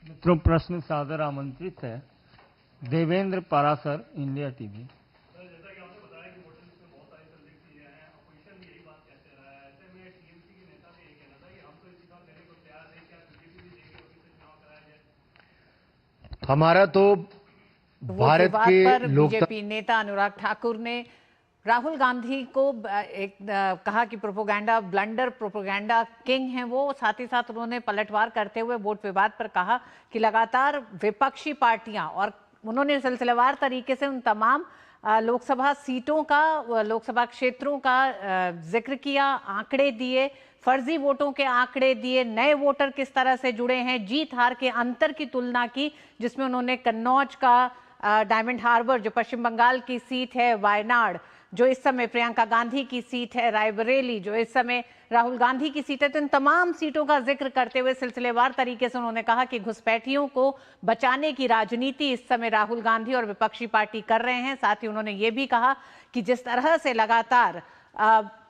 मित्रों, प्रश्न सादर आमंत्रित है देवेंद्र पारासर, इंडिया टीवी। हमारा तो भारत के बीजेपी नेता अनुराग ठाकुर ने राहुल गांधी को कहा कि प्रोपेगेंडा ब्लंडर, प्रोपेगेंडा किंग हैं वो। साथ ही साथ उन्होंने पलटवार करते हुए वोट विवाद पर कहा कि लगातार विपक्षी पार्टियां, और उन्होंने सिलसिलेवार तरीके से उन तमाम लोकसभा सीटों का, लोकसभा क्षेत्रों का जिक्र किया, आंकड़े दिए, फर्जी वोटों के आंकड़े दिए, नए वोटर किस तरह से जुड़े हैं, जीत हार के अंतर की तुलना की, जिसमें उन्होंने कन्नौज का, डायमंड हार्बर जो पश्चिम बंगाल की सीट है, वायनाड जो इस समय प्रियंका गांधी की सीट है, रायबरेली जो इस समय राहुल गांधी की सीट है, तो इन तमाम सीटों का जिक्र करते हुए सिलसिलेवार तरीके से उन्होंने कहा कि घुसपैठियों को बचाने की राजनीति इस समय राहुल गांधी और विपक्षी पार्टी कर रहे हैं। साथ ही उन्होंने ये भी कहा कि जिस तरह से लगातार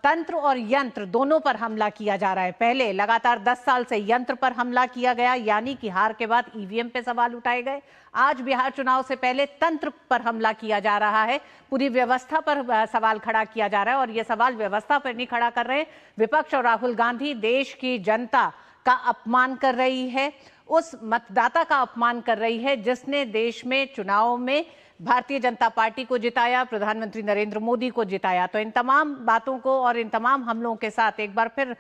तंत्र और यंत्र दोनों पर हमला किया जा रहा है, पहले लगातार 10 साल से यंत्र पर हमला किया गया, यानी कि हार के बाद ईवीएम पे सवाल उठाए गए, आज बिहार चुनाव से पहले तंत्र पर हमला किया जा रहा है, पूरी व्यवस्था पर सवाल खड़ा किया जा रहा है। और ये सवाल व्यवस्था पर नहीं खड़ा कर रहे हैं विपक्ष और राहुल गांधी, देश की जनता का अपमान कर रही है, उस मतदाता का अपमान कर रही है जिसने देश में चुनाव में भारतीय जनता पार्टी को जिताया, प्रधानमंत्री नरेंद्र मोदी को जिताया। तो इन तमाम बातों को और इन तमाम हमलों के साथ एक बार फिर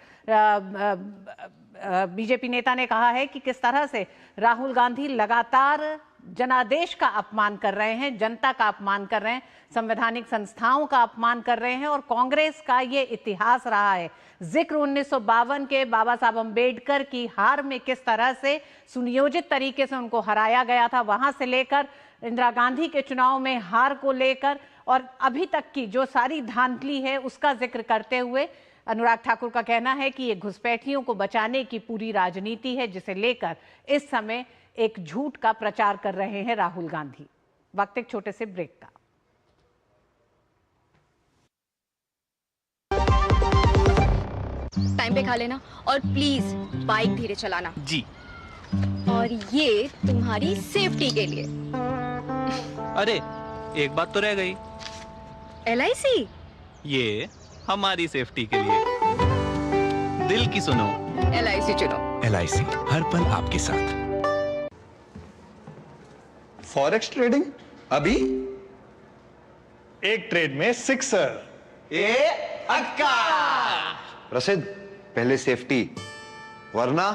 बीजेपी नेता ने कहा है कि किस तरह से राहुल गांधी लगातार जनादेश का अपमान कर रहे हैं, जनता का अपमान कर रहे हैं, संवैधानिक संस्थाओं का अपमान कर रहे हैं। और कांग्रेस का ये इतिहास रहा है, जिक्र 1952 के बाबा साहब अंबेडकर की हार में किस तरह से सुनियोजित तरीके से उनको हराया गया था, वहां से लेकर इंदिरा गांधी के चुनाव में हार को लेकर और अभी तक की जो सारी धांधली है उसका जिक्र करते हुए अनुराग ठाकुर का कहना है कि ये घुसपैठियों को बचाने की पूरी राजनीति है, जिसे लेकर इस समय एक झूठ का प्रचार कर रहे हैं राहुल गांधी। वक्त एक छोटे से ब्रेक का। टाइम पे खा लेना और प्लीज बाइक धीरे चलाना जी। और ये तुम्हारी सेफ्टी के लिए। अरे एक बात तो रह गई। LIC? ये हमारी सेफ्टी के लिए। दिल की सुनो, LIC चुनो। LIC हर पल आपके साथ। फॉरेक्स ट्रेडिंग अभी एक ट्रेड में सिक्सर। प्रसिद्ध, पहले सेफ्टी वरना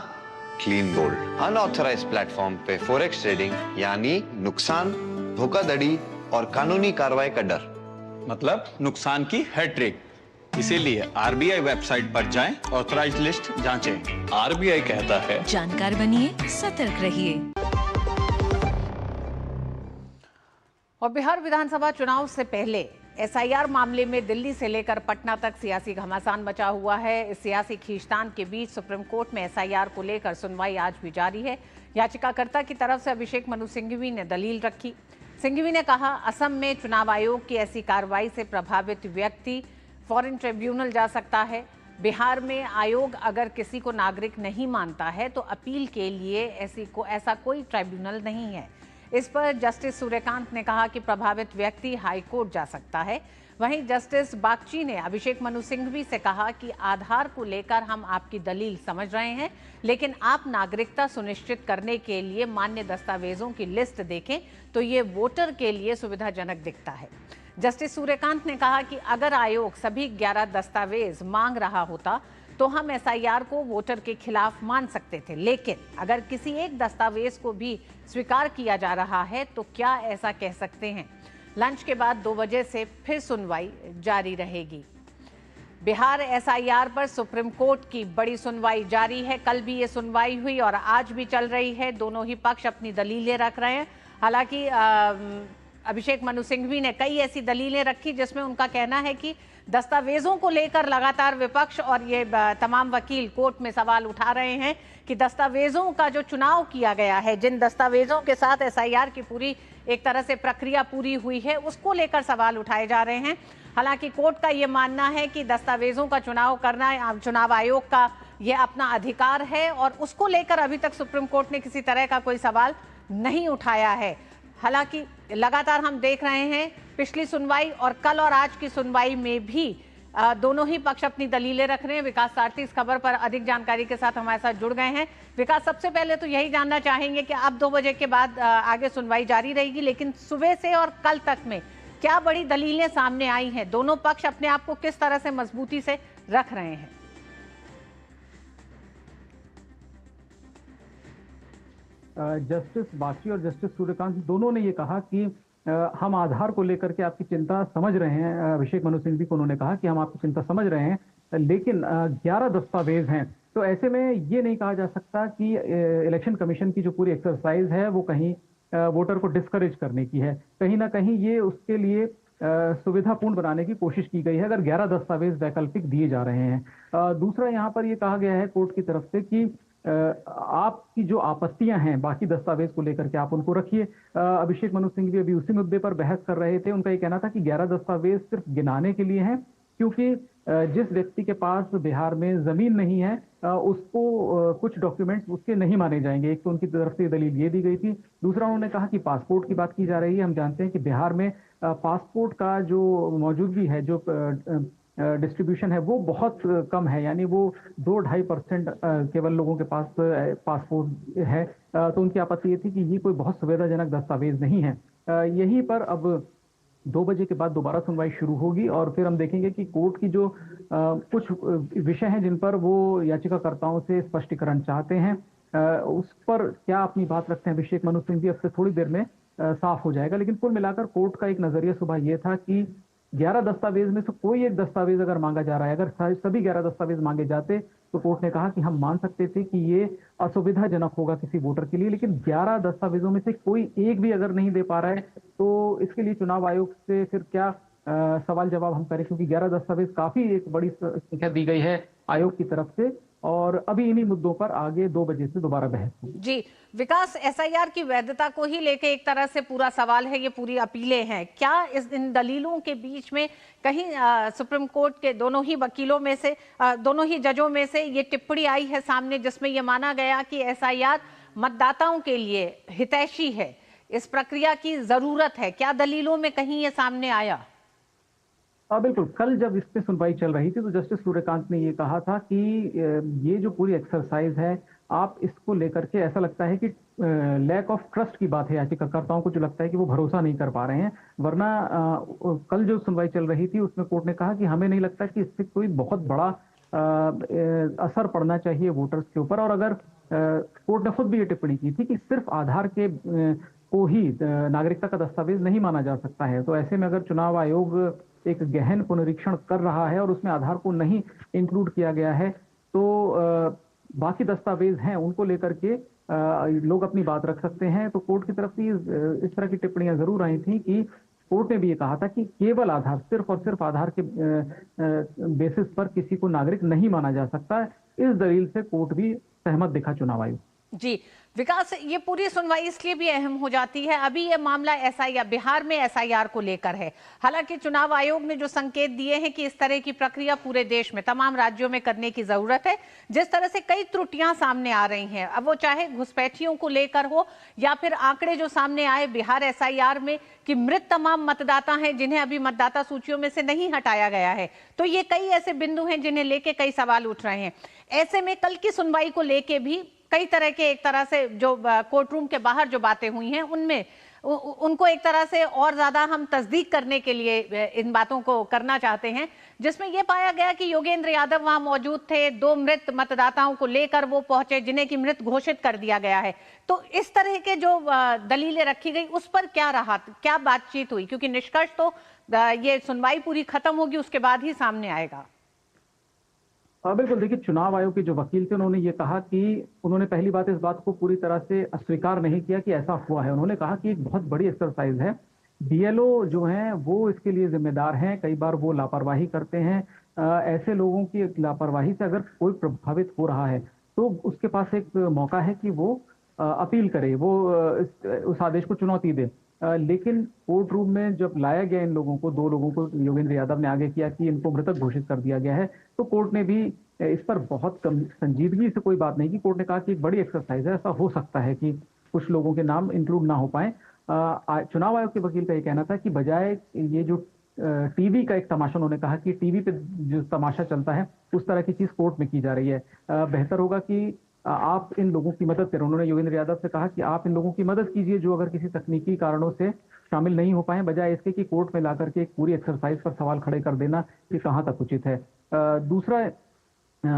क्लीन बोल्ड। अनऑथराइज प्लेटफॉर्म पे फॉरेक्स ट्रेडिंग यानी नुकसान, धोखाधड़ी और कानूनी कार्रवाई का डर, मतलब नुकसान की हैट्रिक। इसीलिए RBI वेबसाइट पर जाएं, ऑथराइज्ड लिस्ट जांचें। RBI कहता है जानकार बनिए, सतर्क रहिए। और बिहार विधानसभा चुनाव से पहले SIR मामले में दिल्ली से लेकर पटना तक सियासी घमासान मचा हुआ है। इस सियासी खींचतान के बीच सुप्रीम कोर्ट में SIR को लेकर सुनवाई आज भी जारी है। याचिकाकर्ता की तरफ से अभिषेक मनु सिंघवी ने दलील रखी। सिंघवी ने कहा, असम में चुनाव आयोग की ऐसी कार्रवाई से प्रभावित व्यक्ति फॉरेन ट्रिब्यूनल जा सकता है। बिहार में आयोग अगर किसी को नागरिक नहीं मानता है तो अपील के लिए ऐसा कोई ट्रिब्यूनल नहीं है। इस पर जस्टिस सूर्यकांत ने कहा कि प्रभावित व्यक्ति हाई कोर्ट जा सकता है। वहीं जस्टिस बागची ने अभिषेक मनु सिंघवी से कहा कि आधार को लेकर हम आपकी दलील समझ रहे हैं, लेकिन आप नागरिकता सुनिश्चित करने के लिए मान्य दस्तावेजों की लिस्ट देखें तो ये वोटर के लिए सुविधाजनक दिखता है। जस्टिस सूर्यकांत ने कहा कि अगर आयोग सभी 11 दस्तावेज मांग रहा होता तो हम SIR को वोटर के खिलाफ मान सकते थे, लेकिन अगर किसी एक दस्तावेज को भी स्वीकार किया जा रहा है तो क्या ऐसा कह सकते हैं। लंच के बाद 2 बजे से फिर सुनवाई जारी रहेगी। बिहार SIR पर सुप्रीम कोर्ट की बड़ी सुनवाई जारी है। कल भी ये सुनवाई हुई और आज भी चल रही है। दोनों ही पक्ष अपनी दलीलें रख रहे हैं। हालांकि अभिषेक मनु सिंघवी ने कई ऐसी दलीलें रखी जिसमें उनका कहना है कि दस्तावेजों को लेकर लगातार विपक्ष और ये तमाम वकील कोर्ट में सवाल उठा रहे हैं कि दस्तावेजों का जो चुनाव किया गया है, जिन दस्तावेजों के साथ एसआईआर की पूरी एक तरह से प्रक्रिया पूरी हुई है, उसको लेकर सवाल उठाए जा रहे हैं। हालांकि कोर्ट का ये मानना है कि दस्तावेजों का चुनाव करना चुनाव आयोग का ये अपना अधिकार है और उसको लेकर अभी तक सुप्रीम कोर्ट ने किसी तरह का कोई सवाल नहीं उठाया है। हालांकि लगातार हम देख रहे हैं पिछली सुनवाई और कल और आज की सुनवाई में भी दोनों ही पक्ष अपनी दलीलें रख रहे हैं। विकास सारथी इस खबर पर अधिक जानकारी के साथ हमारे साथ जुड़ गए हैं। विकास, सबसे पहले तो यही जानना चाहेंगे कि अब 2 बजे के बाद आगे सुनवाई जारी रहेगी, लेकिन सुबह से और कल तक में क्या बड़ी दलीलें सामने आई हैं? दोनों पक्ष अपने आप को किस तरह से मजबूती से रख रहे हैं? जस्टिस बाची और जस्टिस सूर्यकांत दोनों ने ये कहा कि हम आधार को लेकर के आपकी चिंता समझ रहे हैं। अभिषेक मनु सिंघवी को उन्होंने कहा कि हम आपकी चिंता समझ रहे हैं, लेकिन 11 दस्तावेज हैं, तो ऐसे में ये नहीं कहा जा सकता कि इलेक्शन कमीशन की जो पूरी एक्सरसाइज है वो कहीं वोटर को डिस्करेज करने की है। कहीं ना कहीं ये उसके लिए सुविधापूर्ण बनाने की कोशिश की गई है अगर 11 दस्तावेज वैकल्पिक दिए जा रहे हैं। दूसरा, यहाँ पर ये कहा गया है कोर्ट की तरफ से कि आपकी जो आपत्तियां हैं बाकी दस्तावेज को लेकर के आप उनको रखिए। अभिषेक मनु सिंघवी अभी उसी मुद्दे पर बहस कर रहे थे। उनका ये कहना था कि 11 दस्तावेज सिर्फ गिनाने के लिए हैं, क्योंकि जिस व्यक्ति के पास बिहार में जमीन नहीं है उसको कुछ डॉक्यूमेंट्स उसके नहीं माने जाएंगे। एक तो उनकी तरफ से दलील ये दी गई थी। दूसरा, उन्होंने कहा कि पासपोर्ट की बात की जा रही है। हम जानते हैं कि बिहार में पासपोर्ट का जो मौजूदगी है, जो डिस्ट्रीब्यूशन है, वो बहुत कम है, यानी वो 2-2.5% केवल लोगों के पास पासपोर्ट है। तो उनकी आपत्ति ये थी कि ये कोई बहुत सुविधाजनक दस्तावेज नहीं है। यहीं पर अब 2 बजे के बाद दोबारा सुनवाई शुरू होगी और फिर हम देखेंगे कि कोर्ट की जो कुछ विषय हैं जिन पर वो याचिकाकर्ताओं से स्पष्टीकरण चाहते हैं, उस पर क्या अपनी बात रखते हैं अभिषेक मनु सिंघवी, अब से थोड़ी देर में साफ हो जाएगा। लेकिन कुल मिलाकर कोर्ट का एक नजरिया सुबह ये था कि 11 दस्तावेज में से कोई एक दस्तावेज अगर मांगा जा रहा है, अगर सभी 11 दस्तावेज मांगे जाते तो कोर्ट ने कहा कि हम मान सकते थे कि ये असुविधाजनक होगा किसी वोटर के लिए, लेकिन 11 दस्तावेजों में से कोई एक भी अगर नहीं दे पा रहा है तो इसके लिए चुनाव आयोग से फिर क्या सवाल जवाब हम करें, क्योंकि 11 दस्तावेज काफी एक बड़ी संख्या दी गई है आयोग की तरफ से। और अभी इन्हीं मुद्दों पर आगे 2 बजे से दोबारा बहस होगी। जी विकास, एसआईआर की वैधता को ही लेके एक तरह से पूरा सवाल है, ये पूरी अपीलें हैं। क्या इन दलीलों के बीच में कहीं सुप्रीम कोर्ट के दोनों ही वकीलों में से दोनों ही जजों में से ये टिप्पणी आई है सामने, जिसमें ये माना गया कि एसआईआर मतदाताओं के लिए हितैषी है, इस प्रक्रिया की जरूरत है? क्या दलीलों में कहीं ये सामने आया? बिल्कुल, कल जब इस पे सुनवाई चल रही थी तो जस्टिस सूर्यकांत ने ये कहा था कि ये जो पूरी एक्सरसाइज है, आप इसको लेकर के ऐसा लगता है कि लैक ऑफ ट्रस्ट की बात है। याचिकाकर्ताओं को जो लगता है कि वो भरोसा नहीं कर पा रहे हैं, वरना कल जो सुनवाई चल रही थी उसमें कोर्ट ने कहा कि हमें नहीं लगता कि इससे कोई बहुत बड़ा असर पड़ना चाहिए वोटर्स के ऊपर। और अगर कोर्ट ने खुद भी ये टिप्पणी की थी कि सिर्फ आधार के को ही नागरिकता का दस्तावेज नहीं माना जा सकता है, तो ऐसे में अगर चुनाव आयोग एक गहन पुनरीक्षण कर रहा है और उसमें आधार को नहीं इंक्लूड किया गया है, तो बाकी दस्तावेज हैं उनको लेकर के लोग अपनी बात रख सकते हैं। तो कोर्ट की तरफ से इस तरह की टिप्पणियां जरूर आई थी कि कोर्ट ने भी ये कहा था कि केवल आधार, सिर्फ और सिर्फ आधार के बेसिस पर किसी को नागरिक नहीं माना जा सकता। इस दलील से कोर्ट भी सहमत दिखा चुनाव आयोग। जी विकास, ये पूरी सुनवाई इसलिए भी अहम हो जाती है, अभी ये मामला एसआईआर बिहार में एसआईआर को लेकर है। हालांकि चुनाव आयोग ने जो संकेत दिए हैं कि इस तरह की प्रक्रिया पूरे देश में तमाम राज्यों में करने की जरूरत है, जिस तरह से कई त्रुटियां सामने आ रही हैं, अब वो चाहे घुसपैठियों को लेकर हो या फिर आंकड़े जो सामने आए बिहार एसआईआर में कि मृत तमाम मतदाता हैं जिन्हें अभी मतदाता सूचियों में से नहीं हटाया गया है, तो ये कई ऐसे बिंदु हैं जिन्हें लेके कई सवाल उठ रहे हैं। ऐसे में कल की सुनवाई को लेके भी कई तरह के एक तरह से जो कोर्ट रूम के बाहर जो बातें हुई हैं उनमें उनको एक तरह से और ज्यादा हम तस्दीक करने के लिए इन बातों को करना चाहते हैं, जिसमें यह पाया गया कि योगेंद्र यादव वहां मौजूद थे, 2 मृत मतदाताओं को लेकर वो पहुंचे जिन्हें कि मृत घोषित कर दिया गया है। तो इस तरह के जो दलीलें रखी गई उस पर क्या रहा, क्या बातचीत हुई? क्योंकि निष्कर्ष तो ये सुनवाई पूरी खत्म होगी उसके बाद ही सामने आएगा। बिल्कुल, देखिए चुनाव आयोग के जो वकील थे उन्होंने ये कहा कि उन्होंने पहली बात इस बात को पूरी तरह से अस्वीकार नहीं किया कि ऐसा हुआ है। उन्होंने कहा कि एक बहुत बड़ी एक्सरसाइज है बीएलओ जो हैं वो इसके लिए जिम्मेदार हैं। कई बार वो लापरवाही करते हैं। ऐसे लोगों की लापरवाही से अगर कोई प्रभावित हो रहा है तो उसके पास एक मौका है कि वो अपील करे, वो उस आदेश को चुनौती दे। लेकिन कोर्ट रूम में जब लाया गया इन लोगों को, 2 लोगों को योगेंद्र यादव ने आगे किया कि इनको मृतक घोषित कर दिया गया है, तो कोर्ट ने भी इस पर बहुत कम संजीदगी से कोई बात नहीं की। कोर्ट ने कहा कि एक बड़ी एक्सरसाइज है, ऐसा हो सकता है कि कुछ लोगों के नाम इंक्लूड ना हो पाए। चुनाव आयोग के वकील का ये कहना था कि बजाय ये जो टीवी का एक तमाशा, उन्होंने कहा कि टीवी पे जो तमाशा चलता है उस तरह की चीज कोर्ट में की जा रही है। बेहतर होगा कि आप इन लोगों की मदद करें। उन्होंने योगेंद्र यादव से कहा कि आप इन लोगों की मदद कीजिए जो अगर किसी तकनीकी कारणों से शामिल नहीं हो पाए, बजाय इसके कि कोर्ट में ला करके एक पूरी एक्सरसाइज पर सवाल खड़े कर देना कि कहाँ तक उचित है। दूसरा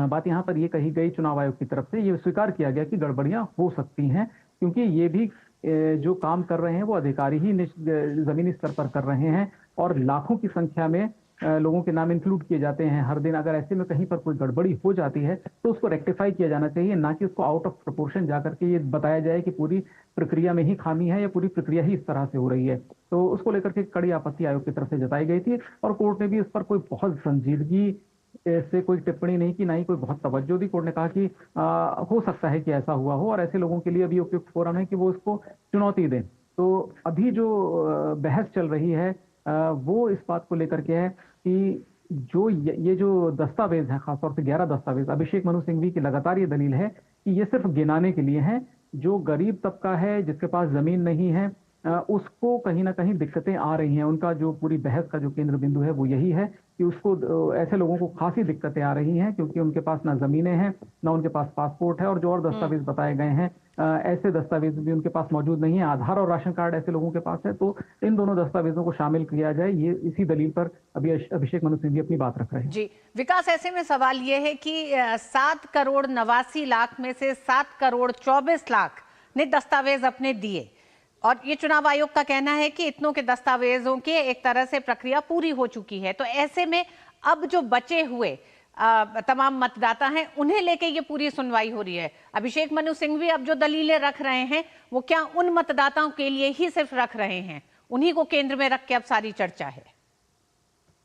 बात यहाँ पर ये कही गई चुनाव आयोग की तरफ से, ये स्वीकार किया गया कि गड़बड़ियां हो सकती हैं, क्योंकि ये भी जो काम कर रहे हैं वो अधिकारी ही जमीनी स्तर पर कर रहे हैं और लाखों की संख्या में लोगों के नाम इंक्लूड किए जाते हैं हर दिन। अगर ऐसे में कहीं पर कोई गड़बड़ी हो जाती है तो उसको रेक्टिफाई किया जाना चाहिए, ना कि उसको आउट ऑफ प्रोपोर्शन जाकर के ये बताया जाए कि पूरी प्रक्रिया में ही खामी है या पूरी प्रक्रिया ही इस तरह से हो रही है। तो उसको लेकर के कड़ी आपत्ति आयोग की तरफ से जताई गई थी और कोर्ट ने भी इस पर कोई बहुत संजीदगी से कोई टिप्पणी नहीं की, ना ही कोई बहुत तवज्जो दी। कोर्ट ने कहा कि हो सकता है कि ऐसा हुआ हो और ऐसे लोगों के लिए अभी उपयुक्त फोरम है कि वो इसको चुनौती दें। तो अभी जो बहस चल रही है वो इस बात को लेकर के है कि जो ये जो दस्तावेज है, खासतौर से 11 दस्तावेज, अभिषेक मनु सिंघवी की लगातार ये दलील है कि ये सिर्फ गिनाने के लिए है। जो गरीब तबका है, जिसके पास जमीन नहीं है, उसको कहीं ना कहीं दिक्कतें आ रही हैं। उनका जो पूरी बहस का जो केंद्र बिंदु है वो यही है कि उसको, ऐसे लोगों को खासी दिक्कतें आ रही हैं क्योंकि उनके पास ना जमीनें हैं, ना उनके पास पासपोर्ट है और जो और दस्तावेज बताए गए हैं ऐसे दस्तावेज भी उनके पास मौजूद नहीं है। आधार और राशन कार्ड ऐसे लोगों के पास है। तो इन दोनों दस्तावेजों को शामिल किया जाए, ये इसी दलील पर अभी अभिषेक मनु सिंघवी अपनी बात रख रहे हैं। जी विकास, ऐसे में सवाल ये है कि 7 करोड़ 89 लाख में से 7 करोड़ 24 लाख ने दस्तावेज अपने दिए और ये चुनाव आयोग का कहना है कि इतनों के दस्तावेजों की एक तरह से प्रक्रिया पूरी हो चुकी है। तो ऐसे में अब जो बचे हुए तमाम मतदाता हैं उन्हें लेके ये पूरी सुनवाई हो रही है। अभिषेक मनु सिंघवी अब जो दलीलें रख रहे हैं वो क्या उन मतदाताओं के लिए ही सिर्फ रख रहे हैं, उन्हीं को केंद्र में रख के अब सारी चर्चा है?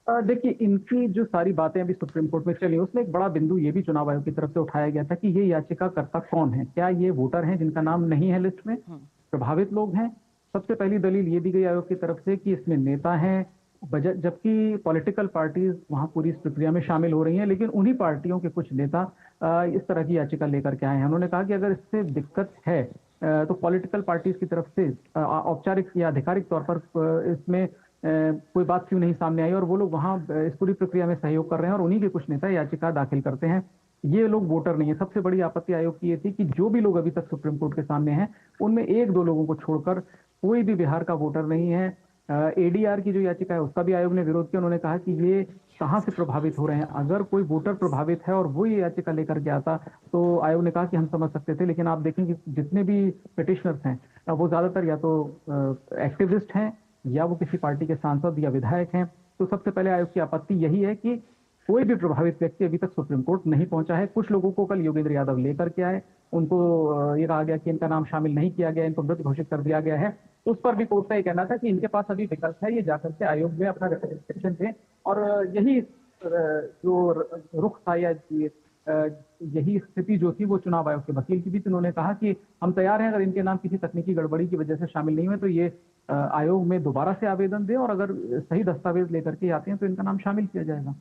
देखिए, इनकी जो सारी बातें अभी सुप्रीम कोर्ट में चली उसमें एक बड़ा बिंदु ये भी चुनाव आयोग की तरफ से उठाया गया था कि ये याचिकाकर्ता कौन है, क्या ये वोटर हैं जिनका नाम नहीं है लिस्ट में, प्रभावित लोग हैं। सबसे पहली दलील ये दी गई आयोग की तरफ से कि इसमें नेता हैं, जबकि पॉलिटिकल पार्टीज वहां पूरी इस प्रक्रिया में शामिल हो रही हैं, लेकिन उन्हीं पार्टियों के कुछ नेता इस तरह की याचिका लेकर के आए हैं। उन्होंने कहा कि अगर इससे दिक्कत है तो पॉलिटिकल पार्टीज की तरफ से औपचारिक या आधिकारिक तौर पर इसमें कोई बात क्यों नहीं सामने आई और वो लोग वहां इस पूरी प्रक्रिया में सहयोग कर रहे हैं और उन्हीं के कुछ नेता याचिका दाखिल करते हैं। ये लोग वोटर नहीं है। सबसे बड़ी आपत्ति आयोग की ये थी कि जो भी लोग अभी तक सुप्रीम कोर्ट के सामने हैं उनमें 1-2 लोगों को छोड़कर कोई भी बिहार का वोटर नहीं है। एडीआर की जो याचिका है उसका भी आयोग ने विरोध किया। उन्होंने कहा कि ये कहां से प्रभावित हो रहे हैं, अगर कोई वोटर प्रभावित है और वो ये याचिका लेकर के आता तो आयोग ने कहा कि हम समझ सकते थे, लेकिन आप देखें कि जितने भी पिटिशनर्स हैं वो ज्यादातर या तो एक्टिविस्ट हैं या वो किसी पार्टी के सांसद या विधायक हैं। तो सबसे पहले आयोग की आपत्ति यही है कि कोई भी प्रभावित व्यक्ति अभी तक सुप्रीम कोर्ट नहीं पहुंचा है। कुछ लोगों को कल योगेंद्र यादव लेकर के आए, उनको ये कहा गया कि इनका नाम शामिल नहीं किया गया, इनको मृत घोषित कर दिया गया है। उस पर भी कोर्ट का ये कहना था कि इनके पास अभी विकल्प है, ये जाकर के आयोग में अपना रिप्रेजेंटेशन दें और यही जो रुख था या यही स्थिति जो थी वो चुनाव आयोग के वकील की भी। उन्होंने कहा कि हम तैयार हैं, अगर इनके नाम किसी तकनीकी गड़बड़ी की वजह से शामिल नहीं हुए तो ये आयोग में दोबारा से आवेदन दें और अगर सही दस्तावेज लेकर के आते हैं तो इनका नाम शामिल किया जाएगा।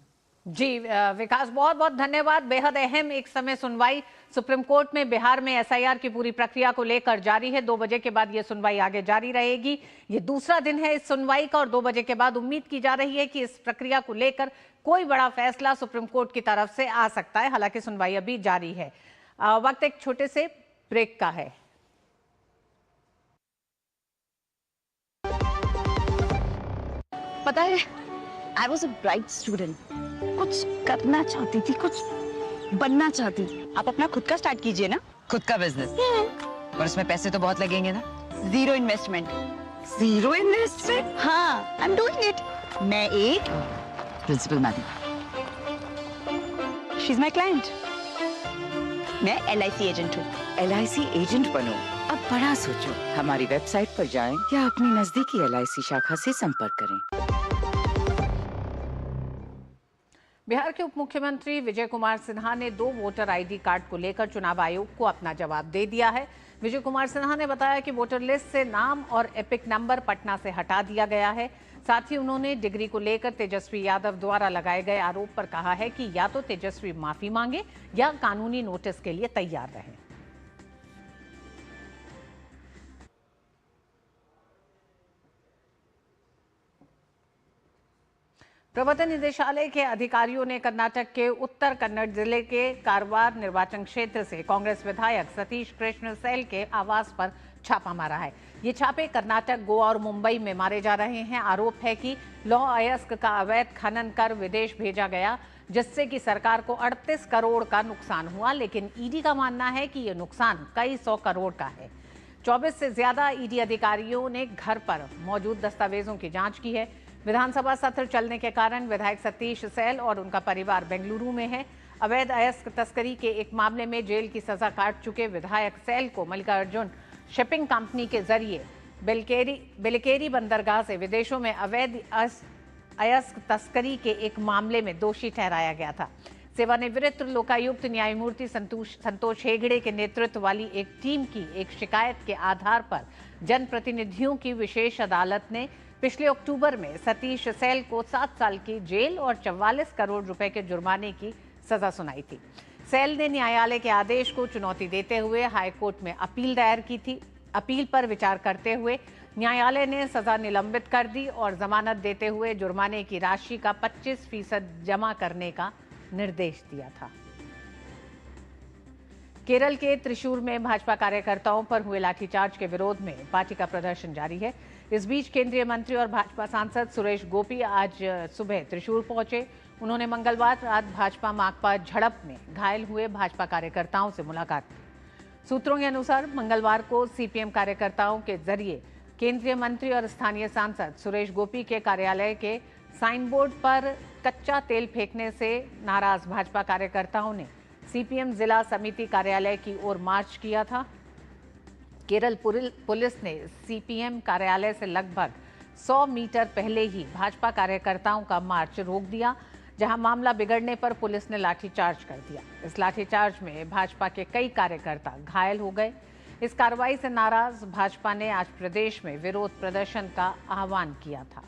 जी विकास, बहुत बहुत धन्यवाद। बेहद अहम एक समय सुनवाई सुप्रीम कोर्ट में बिहार में एसआईआर की पूरी प्रक्रिया को लेकर जारी है। 2 बजे के बाद ये सुनवाई आगे जारी रहेगी। ये दूसरा दिन है इस सुनवाई का और 2 बजे के बाद उम्मीद की जा रही है कि इस प्रक्रिया को लेकर कोई बड़ा फैसला सुप्रीम कोर्ट की तरफ से आ सकता है। हालांकि सुनवाई अभी जारी है। वक्त एक छोटे से ब्रेक का है। पता है, I was a bright student. कुछ करना चाहती थी, कुछ बनना चाहती थी। आप अपना खुद का स्टार्ट कीजिए ना, खुद का बिजनेस। पर उसमें पैसे तो बहुत लगेंगे ना। Zero investment. Zero investment? हाँ, आई एम डूइंग इट। मैं एक principal madam, she is my client. मैं LIC एजेंट हूँ। LIC एजेंट बनो, अब बड़ा सोचो। हमारी वेबसाइट पर जाएं या अपनी नजदीकी LIC शाखा से संपर्क करें। बिहार के उप मुख्यमंत्री विजय कुमार सिन्हा ने 2 वोटर ID कार्ड को लेकर चुनाव आयोग को अपना जवाब दे दिया है। विजय कुमार सिन्हा ने बताया कि वोटर लिस्ट से नाम और एपिक नंबर पटना से हटा दिया गया है। साथ ही उन्होंने डिग्री को लेकर तेजस्वी यादव द्वारा लगाए गए आरोप पर कहा है कि या तो तेजस्वी माफी मांगे या कानूनी नोटिस के लिए तैयार रहें। प्रवर्तन निदेशालय के अधिकारियों ने कर्नाटक के उत्तर कन्नड़ जिले के कारवार निर्वाचन क्षेत्र से कांग्रेस विधायक सतीश कृष्ण सैल के आवास पर छापा मारा है। ये छापे कर्नाटक, गोवा और मुंबई में मारे जा रहे हैं। आरोप है कि लौह अयस्क का अवैध खनन कर विदेश भेजा गया, जिससे कि सरकार को 38 करोड़ का नुकसान हुआ। लेकिन ईडी का मानना है कि ये नुकसान कई 100 करोड़ का है। 24 से ज्यादा ईडी अधिकारियों ने घर पर मौजूद दस्तावेजों की जांच की है। विधानसभा सत्र चलने के कारण विधायक सतीश सैल और उनका परिवार बेंगलुरु में है। अवैध अयस्क तस्करी के एक मामले में जेल की सजा काट चुके विधायक सैल को मल्लिकार्जुन शिपिंग कंपनी के जरिए बेलकेरी बंदरगाह से विदेशों में अवैध अयस्क तस्करी के एक मामले में दोषी ठहराया गया था। सेवानिवृत्त लोकायुक्त न्यायमूर्ति संतोष हेगड़े के नेतृत्व वाली एक टीम की एक शिकायत के आधार पर जनप्रतिनिधियों की विशेष अदालत ने पिछले अक्टूबर में सतीश सैल को 7 साल की जेल और 44 करोड़ रुपए के जुर्माने की सजा सुनाई थी। सैल ने न्यायालय के आदेश को चुनौती देते हुए हाईकोर्ट में अपील दायर की थी। अपील पर विचार करते हुए न्यायालय ने सजा निलंबित कर दी और जमानत देते हुए जुर्माने की राशि का 25% जमा करने का निर्देश दिया था। केरल के त्रिशूर में भाजपा कार्यकर्ताओं पर हुए लाठीचार्ज के विरोध में पार्टी का प्रदर्शन जारी है। इस बीच केंद्रीय मंत्री और भाजपा सांसद सुरेश गोपी आज सुबह त्रिशूर पहुंचे। उन्होंने मंगलवार रात भाजपा माकपा झड़प में घायल हुए भाजपा कार्यकर्ताओं से मुलाकात की। सूत्रों के अनुसार मंगलवार को सीपीएम कार्यकर्ताओं के जरिए केंद्रीय मंत्री और स्थानीय सांसद सुरेश गोपी के कार्यालय के साइन बोर्ड पर कच्चा तेल फेंकने से नाराज भाजपा कार्यकर्ताओं ने सीपीएम जिला समिति कार्यालय की ओर मार्च किया था। केरल पुलिस ने सीपीएम कार्यालय से लगभग 100 मीटर पहले ही भाजपा कार्यकर्ताओं का मार्च रोक दिया, जहां मामला बिगड़ने पर पुलिस ने लाठीचार्ज कर दिया। इस लाठीचार्ज में भाजपा के कई कार्यकर्ता घायल हो गए। इस कार्रवाई से नाराज भाजपा ने आज प्रदेश में विरोध प्रदर्शन का आह्वान किया था।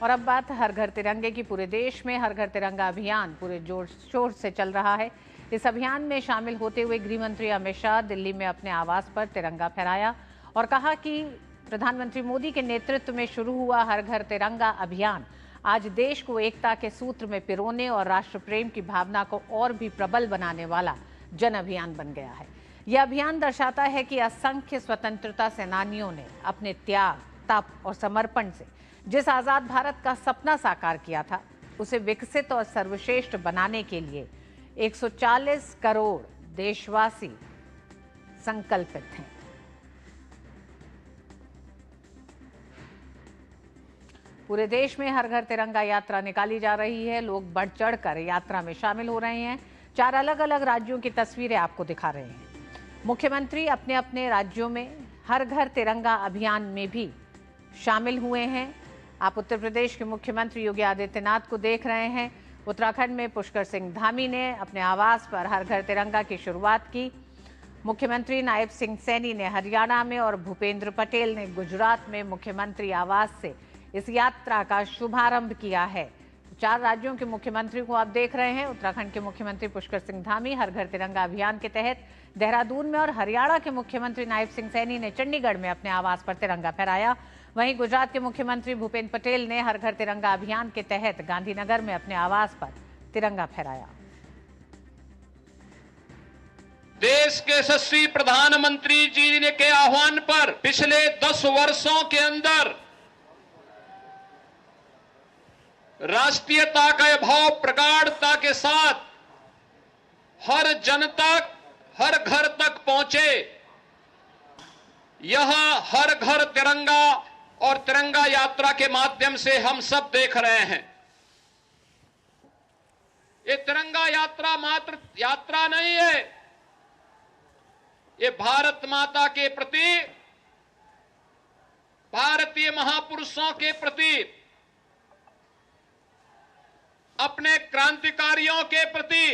और अब बात हर घर तिरंगे की। पूरे देश में हर घर तिरंगा अभियान पूरे जोर शोर से चल रहा है। इस अभियान में शामिल होते हुए गृह मंत्री अमित शाह दिल्ली में अपने आवास पर तिरंगा फहराया और कहा कि प्रधानमंत्री मोदी के नेतृत्व में शुरू हुआ हर घर तिरंगा अभियान आज देश को एकता के सूत्र में पिरोने और राष्ट्र प्रेम की भावना को और भी प्रबल बनाने वाला जन अभियान बन गया है। यह अभियान दर्शाता है कि असंख्य स्वतंत्रता सेनानियों ने अपने त्याग, तप और समर्पण से जिस आजाद भारत का सपना साकार किया था, उसे विकसित और सर्वश्रेष्ठ बनाने के लिए 140 करोड़ देशवासी संकल्पित हैं। पूरे देश में हर घर तिरंगा यात्रा निकाली जा रही है। लोग बढ़ चढ़कर यात्रा में शामिल हो रहे हैं। 4 अलग अलग राज्यों की तस्वीरें आपको दिखा रहे हैं। मुख्यमंत्री अपने अपने राज्यों में हर घर तिरंगा अभियान में भी शामिल हुए हैं। आप उत्तर प्रदेश के मुख्यमंत्री योगी आदित्यनाथ को देख रहे हैं। उत्तराखंड में पुष्कर सिंह धामी ने अपने आवास पर हर घर तिरंगा की शुरुआत की। मुख्यमंत्री नायब सिंह सैनी ने हरियाणा में और भूपेंद्र पटेल ने गुजरात में मुख्यमंत्री आवास से इस यात्रा का शुभारंभ किया है। 4 राज्यों के मुख्यमंत्री को आप देख रहे हैं। उत्तराखंड के मुख्यमंत्री पुष्कर सिंह धामी हर घर तिरंगा अभियान के तहत देहरादून में और हरियाणा के मुख्यमंत्री नायब सिंह सैनी ने चंडीगढ़ में अपने आवास पर तिरंगा फहराया। वहीं गुजरात के मुख्यमंत्री भूपेंद्र पटेल ने हर घर तिरंगा अभियान के तहत गांधीनगर में अपने आवास पर तिरंगा फहराया। देश के यशस्वी प्रधानमंत्री जी ने के आह्वान पर पिछले 10 वर्षों के अंदर राष्ट्रीयता का भाव प्रगाढ़ता के साथ हर जनता हर घर तक पहुंचे। यह हर घर तिरंगा और तिरंगा यात्रा के माध्यम से हम सब देख रहे हैं। ये तिरंगा यात्रा मात्र यात्रा नहीं है, ये भारत माता के प्रति, भारतीय महापुरुषों के प्रति, अपने क्रांतिकारियों के प्रति,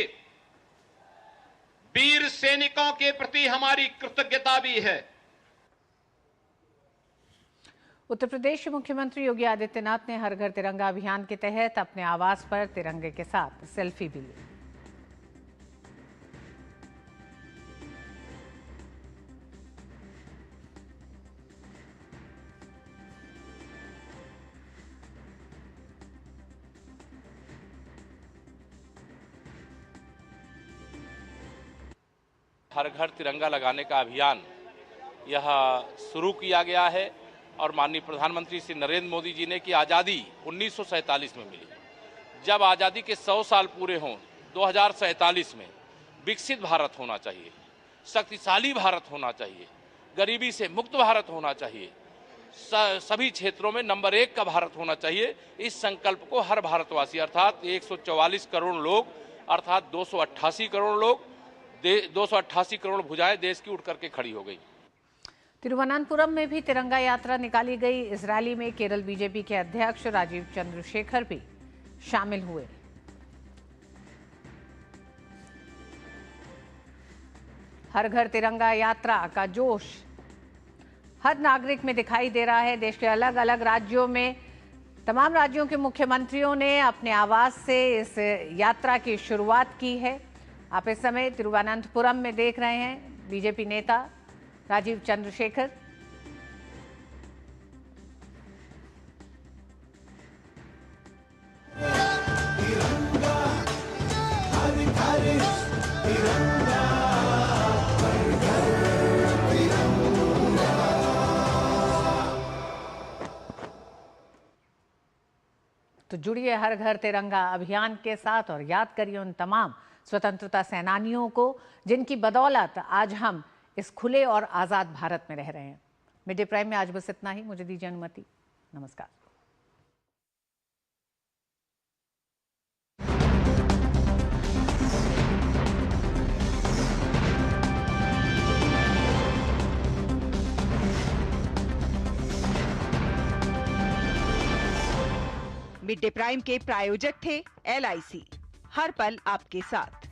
वीर सैनिकों के प्रति हमारी कृतज्ञता भी है। उत्तर प्रदेश के मुख्यमंत्री योगी आदित्यनाथ ने हर घर तिरंगा अभियान के तहत अपने आवास पर तिरंगे के साथ सेल्फी भी ली। हर घर तिरंगा लगाने का अभियान यह शुरू किया गया है और माननीय प्रधानमंत्री श्री नरेंद्र मोदी जी ने कि आज़ादी 1947 में मिली। जब आज़ादी के 100 साल पूरे हों 2047 में विकसित भारत होना चाहिए, शक्तिशाली भारत होना चाहिए, गरीबी से मुक्त भारत होना चाहिए, सभी क्षेत्रों में नंबर 1 का भारत होना चाहिए। इस संकल्प को हर भारतवासी अर्थात 144 करोड़ लोग अर्थात 288 करोड़ लोग 288 करोड़ भुजाएं देश की उठ करके खड़ी हो गई। तिरुवनंतपुरम में भी तिरंगा यात्रा निकाली गई। इस रैली में केरल बीजेपी के अध्यक्ष राजीव चंद्रशेखर भी शामिल हुए। हर घर तिरंगा यात्रा का जोश हर नागरिक में दिखाई दे रहा है। देश के अलग अलग राज्यों में तमाम राज्यों के मुख्यमंत्रियों ने अपने आवास से इस यात्रा की शुरुआत की है। आप इस समय तिरुवनंतपुरम में देख रहे हैं बीजेपी नेता राजीव चंद्रशेखर। तो जुड़िए हर घर तिरंगा अभियान के साथ और याद करिए उन तमाम स्वतंत्रता सेनानियों को जिनकी बदौलत आज हम इस खुले और आज़ाद भारत में रह रहे हैं। मिड डे प्राइम में आज बस इतना ही। मुझे दीजिए अनुमति। नमस्कार। मिड डे प्राइम के प्रायोजक थे LIC, हर पल आपके साथ।